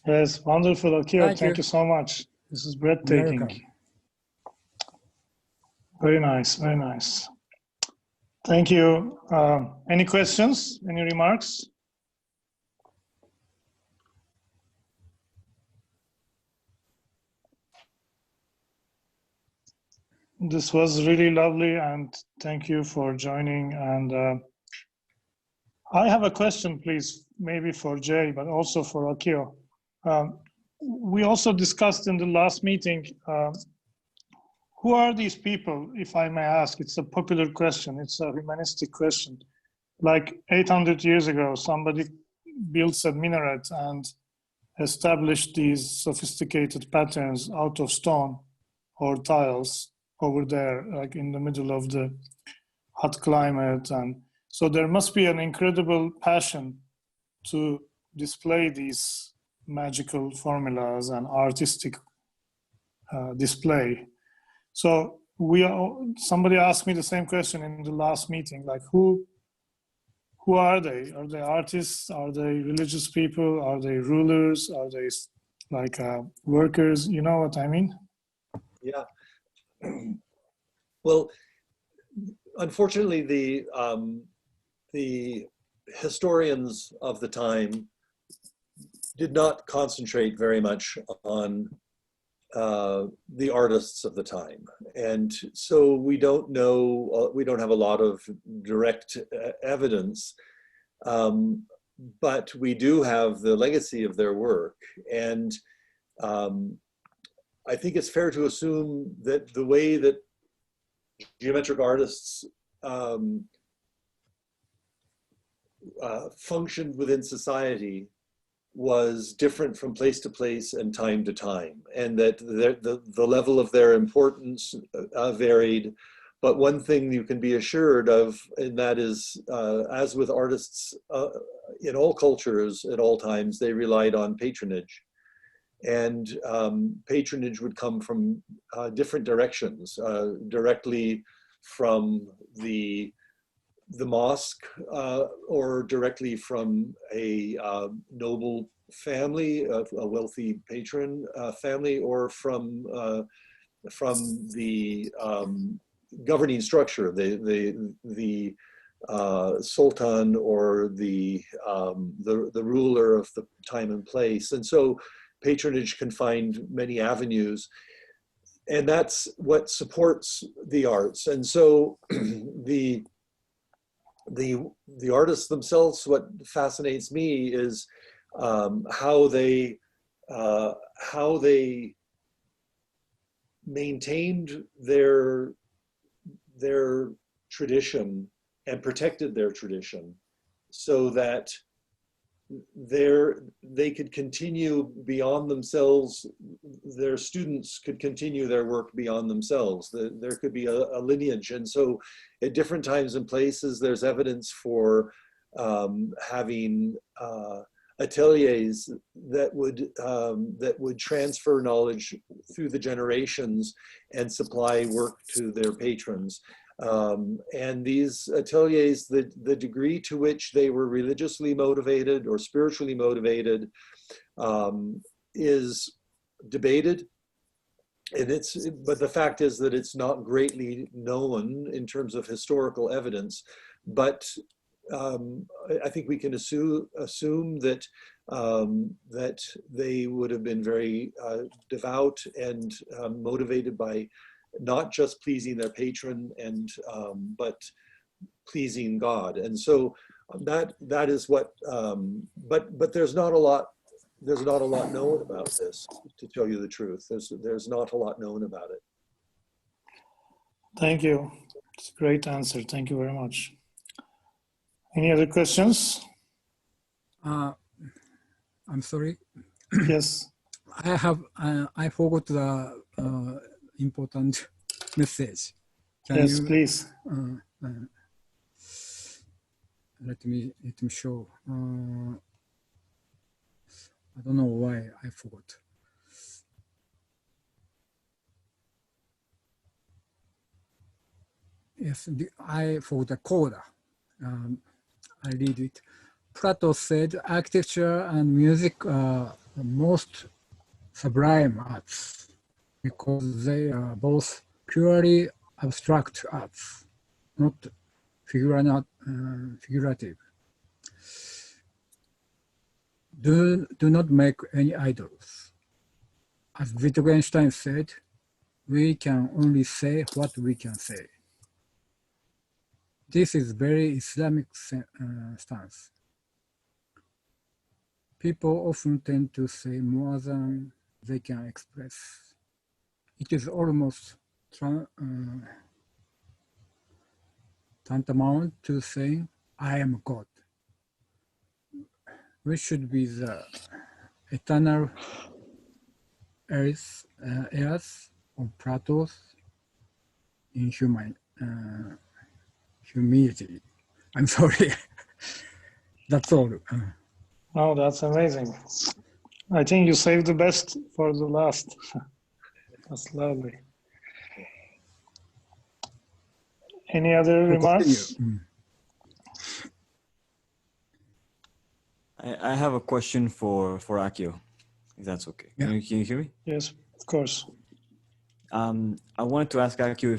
Yes, wonderful, Akio. Thank Thank you. you so much. This is You're breathtaking. welcome. Very nice, very nice. Thank you. Any questions? Any remarks? This was really lovely, and thank you for joining. And I have a question, please, maybe for Jay, but also for Akio. We also discussed in the last meeting, who are these people, if I may ask? It's a popular question. It's a humanistic question. Like 800 years ago, somebody built a minaret and established these sophisticated patterns out of stone or tiles over there, like in the middle of the hot climate. And so there must be an incredible passion to display these magical formulas and artistic display. So somebody asked me the same question in the last meeting, like who are they? Are they artists? Are they religious people? Are they rulers? Are they like workers? You know what I mean? Yeah. Well, unfortunately, the historians of the time did not concentrate very much on the artists of the time. And so we don't know, we don't have a lot of direct evidence, but we do have the legacy of their work. And I think it's fair to assume that the way that geometric artists functioned within society was different from place to place and time to time, and that the level of their importance varied. But one thing you can be assured of, and that is, as with artists in all cultures at all times, they relied on patronage. And patronage would come from different directions, directly from the mosque, or directly from a noble family, a wealthy patron family, or from the governing structure, the sultan or the ruler of the time and place. And so patronage can find many avenues, and that's what supports the arts. And so the artists themselves, what fascinates me is how they maintained their tradition and protected their tradition, so that they could continue beyond themselves. Their students could continue their work beyond themselves. There could be a lineage. And so at different times and places, there's evidence for having ateliers that would transfer knowledge through the generations and supply work to their patrons. And these ateliers, the degree to which they were religiously motivated or spiritually motivated is debated. And but the fact is that it's not greatly known in terms of historical evidence. But I think we can assume that that they would have been very devout and motivated by not just pleasing their patron but pleasing God. And so that is what. But there's not a lot. There's not a lot known about this, to tell you the truth. There's not a lot known about it. Thank you. It's a great answer. Thank you very much. Any other questions? I'm sorry. Yes. I forgot the important message. Yes, please. Let me show. I don't know why I forgot. Yes, I forgot the coda. I read it. Plato said architecture and music are the most sublime arts because they are both purely abstract arts, not figurative. Do not make any idols. As Wittgenstein said, we can only say what we can say. This is very Islamic stance. People often tend to say more than they can express. It is almost tantamount to saying, I am God. We should be the eternal heirs of Plato's inhuman humility. I'm sorry. That's all. Oh, that's amazing. I think you saved the best for the last. That's lovely. Any other remarks? I have a question for Akio, if that's okay. Yeah. Can you hear me? Yes, of course. I wanted to ask Akio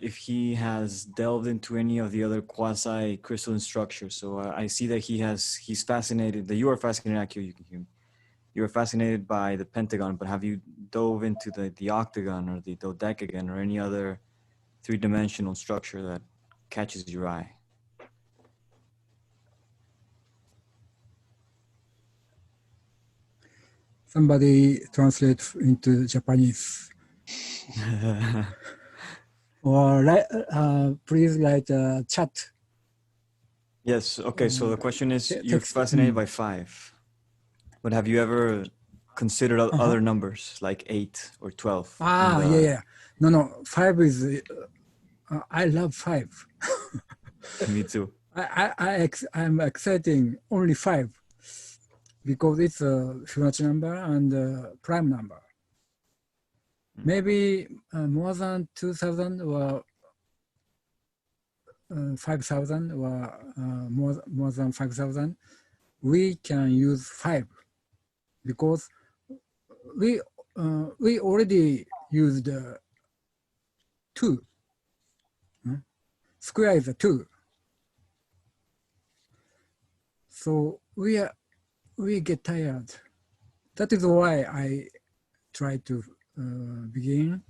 if he has delved into any of the other quasi crystalline structures. So I see that he's fascinated. That you are fascinated, Akio. You can hear me. You are fascinated by the pentagon, but have you dove into the octagon or the dodecagon or any other three-dimensional structure that catches your eye? Somebody translate into Japanese. Or please write a chat. Yes. Okay. So the question is, you're fascinated by 5, but have you ever considered other numbers like 8 or 12? Yeah. No. 5 is. I love 5. Me too. I'm accepting only 5 because it's a Fibonacci number and a prime number. Maybe more than 2,000 or 5,000 or more than 5,000, we can use 5 because we already used 2. Square is a 2. So we get tired. That is why I try to begin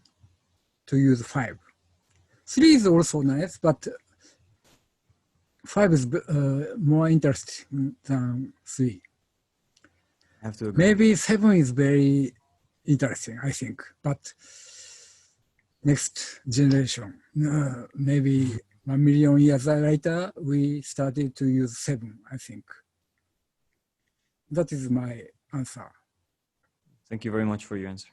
to use 5. 3 is also nice, but 5 is more interesting than 3. I have to agree. Maybe 7 is very interesting, I think. But next generation, maybe 1 million years later, we started to use 7, I think. That is my answer. Thank you very much for your answer.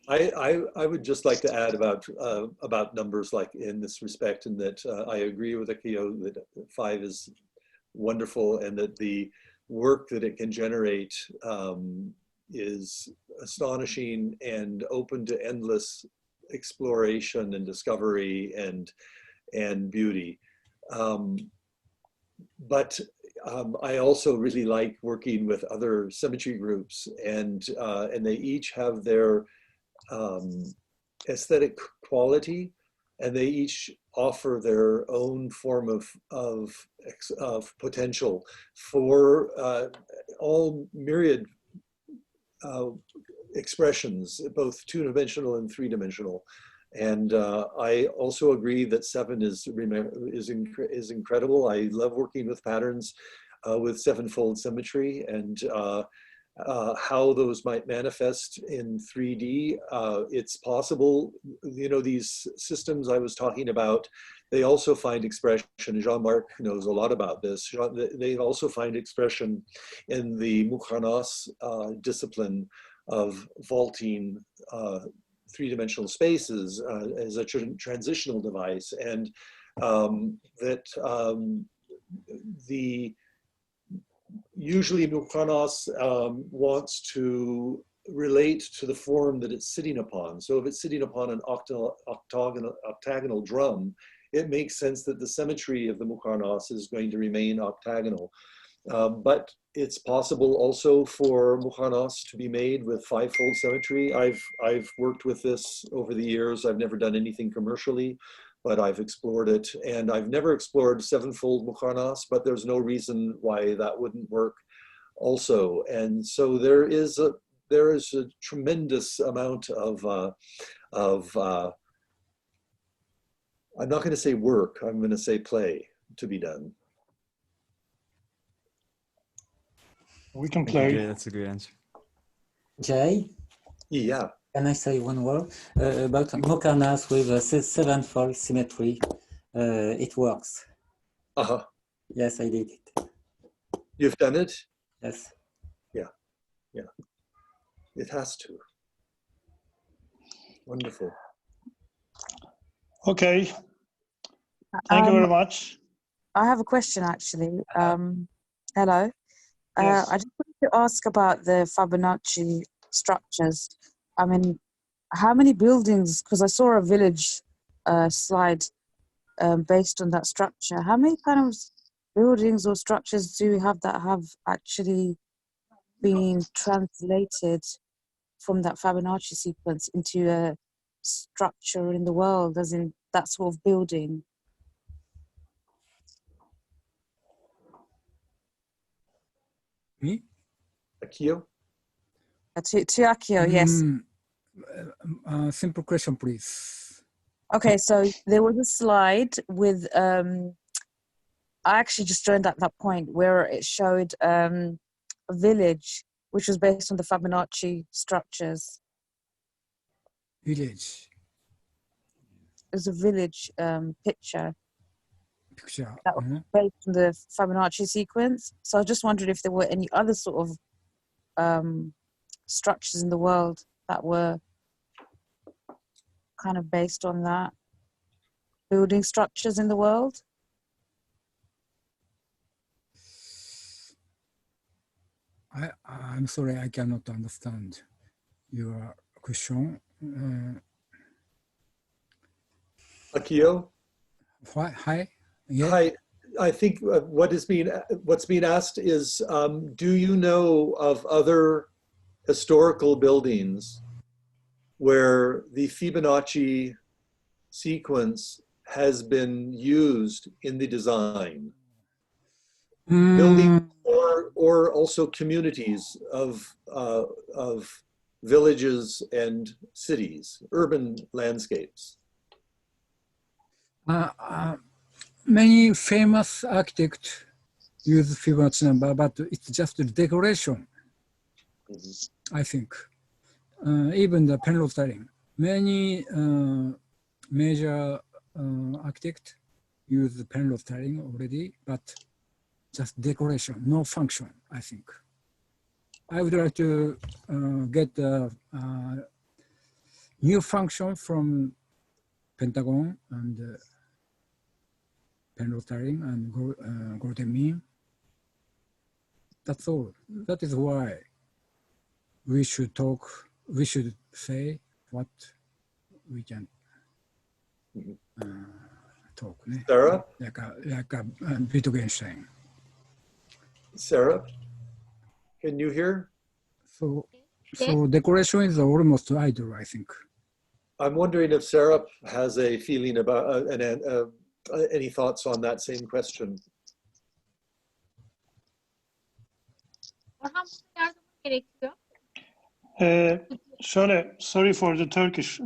I would just like to add about numbers like in this respect, and that I agree with Akio that 5 is wonderful, and that the work that it can generate is astonishing and open to endless exploration and discovery and beauty. But I also really like working with other symmetry groups, and they each have their aesthetic quality, and they each offer their own form of potential for all myriad expressions, both 2-dimensional and 3-dimensional. And I also agree that 7 is incredible. I love working with patterns with 7-fold symmetry, and how those might manifest in 3D. It's possible, you know, these systems I was talking about, they also find expression. Jean-Marc knows a lot about this. They also find expression in the Mukhanas discipline of vaulting 3-dimensional spaces as a transitional device, and usually Mukhanas wants to relate to the form that it's sitting upon. So if it's sitting upon an octagonal drum, it makes sense that the symmetry of the Mukhanas is going to remain octagonal. But it's possible also for Mukhanas to be made with 5-fold symmetry. I've worked with this over the years. I've never done anything commercially, but I've explored it, and I've never explored 7-fold Mukhanas, but there's no reason why that wouldn't work also. And so there is a tremendous amount of I'm not going to say work, I'm going to say play to be done. We can Thank you, play. Jay. That's a great answer. Jay, Yeah. can I say one word about Mukhanas with a 7-fold symmetry? It works. Uh-huh. Yes, I did it. You've done it? Yes. Yeah. Yeah. It has to. Wonderful. Okay. Thank you very much. I have a question actually. Hello. Yes. I just wanted to ask about the Fibonacci structures. I mean, how many buildings, because I saw a village slide based on that structure. How many kind of buildings or structures do you have that have actually been translated from that Fibonacci sequence into a structure in the world, as in that sort of building? Me? Akio? To Akio, yes. Simple question, please. Okay, so there was a slide with, I actually just joined at that point where it showed a village which was based on the Fibonacci structures. Village. There's a village picture Picture. that was based on the Fibonacci sequence. So I just wondered if there were any other sort of structures in the world that were kind of based on that. Building structures in the world. I'm sorry, I cannot understand your question. Akio? Hi. Yeah. Hi. I think what's being asked is, do you know of other historical buildings where the Fibonacci sequence has been used in the design? Buildings or also communities of villages and cities, urban landscapes. Many famous architects use Fibonacci number, but it's just a decoration, I think. Even the Penrose styling, many major architects use the parallel tiling already, but just decoration, no function, I think. I would like to get a new function from pentagon and parallel tiling and golden mean. That's all. That is why we should talk, we should say what we can talk. Sarah? Like a Wittgenstein. Sarah, can you hear? So Yes. decoration is almost idle, I think. I'm wondering if Sarah has a feeling about any thoughts on that same question. Orhan burada yardım gerekiyor. Şöyle, sorry for the Turkish.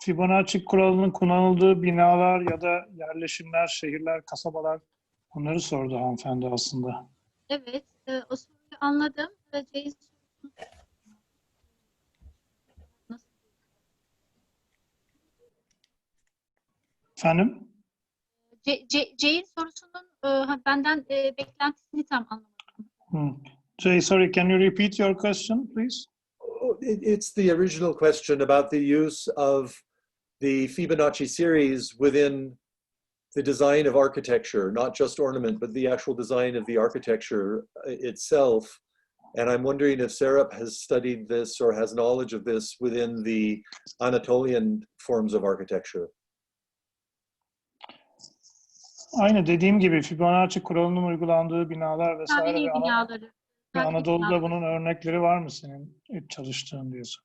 Fibonacci kuralının kullanıldığı binalar ya da yerleşimler, şehirler, kasabalar, onları sordu hanımefendi aslında. Evet, o soruyu anladım. Jay'in sorusunu nasıl? Efendim? Jay'in sorusunun benden beklentisini tam anlamadım. Jay, sorry, can you repeat your question, please? It's the original question about the use of the Fibonacci series within the design of architecture, not just ornament, but the actual design of the architecture itself. And I'm wondering if Serap has studied this or has knowledge of this within the Anatolian forms of architecture. Aynı dediğim gibi Fibonacci kuralının uygulandığı binalar vesaire Tarihi ve binaları. Ve tarihi Anadolu'da binaları. bunun örnekleri var mı senin çalıştığın diyorsun?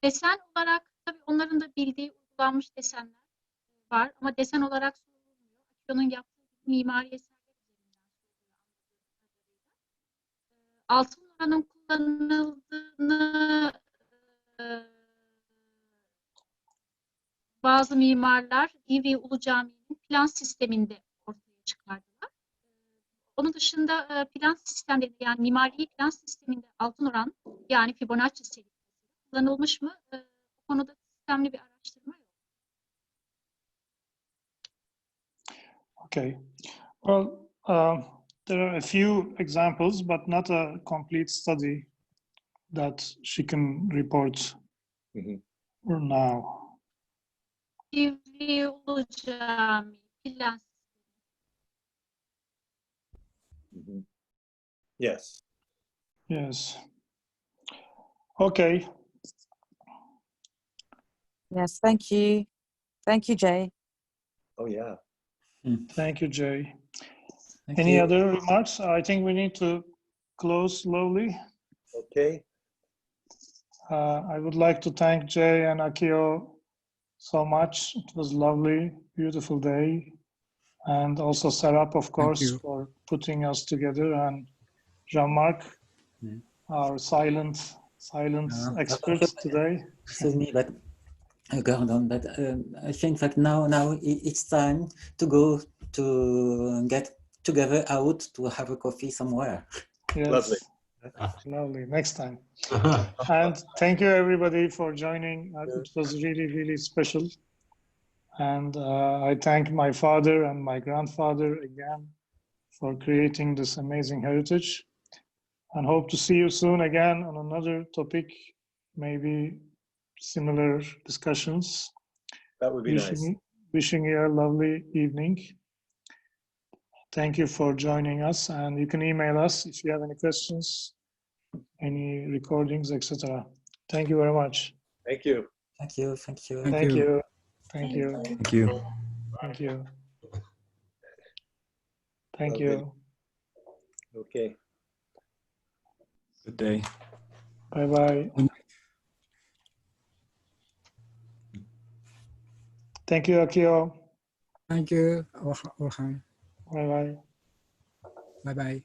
Desen olarak tabii onların da bildiği uygulanmış desenler var ama desen olarak sorulmuyor. Akio'nun yaptığı mimari eserler üzerinden soruluyor. Altın oranın kullanıldığını bazı mimarlar İvi Ulu Camii'nin plan sisteminde ortaya çıkardılar. Onun dışında plan sistemlerinde yani mimari plan sisteminde altın oran yani Fibonacci serisi kullanılmış mı? Bu konuda sistemli bir araştırma yok. Okay. Well, there are a few examples, but not a complete study that she can report for now. İvi Ulu Camii plan Yes. Yes. Okay. Yes, thank you. Thank you, Jay. Oh, yeah. Thank you, Jay. Thank Any you. other remarks? I think we need to close slowly. Okay. I would like to thank Jay and Akio so much. It was lovely, beautiful day. And also Serap, of course, you. for putting us together, and Jean-Marc, our silent expert today. Excuse me, but Gordon, but I think that now it's time to go to get together out to have a coffee somewhere. Yes. Lovely. Lovely. Next time. And thank you everybody for joining. It was really, really special. And I thank my father and my grandfather again for creating this amazing heritage, and hope to see you soon again on another topic, maybe similar discussions. That would be nice. Wishing you a lovely evening. Thank you for joining us, and you can email us if you have any questions, any recordings, etc. Thank you very much. Thank you. Thank you. Thank you. Thank you. Thank you. Thank you. Thank you. Thank Lovely. you. Okay. Good day. Bye-bye. Thank you, Akio. Thank you, Orhan. Bye-bye. Bye-bye.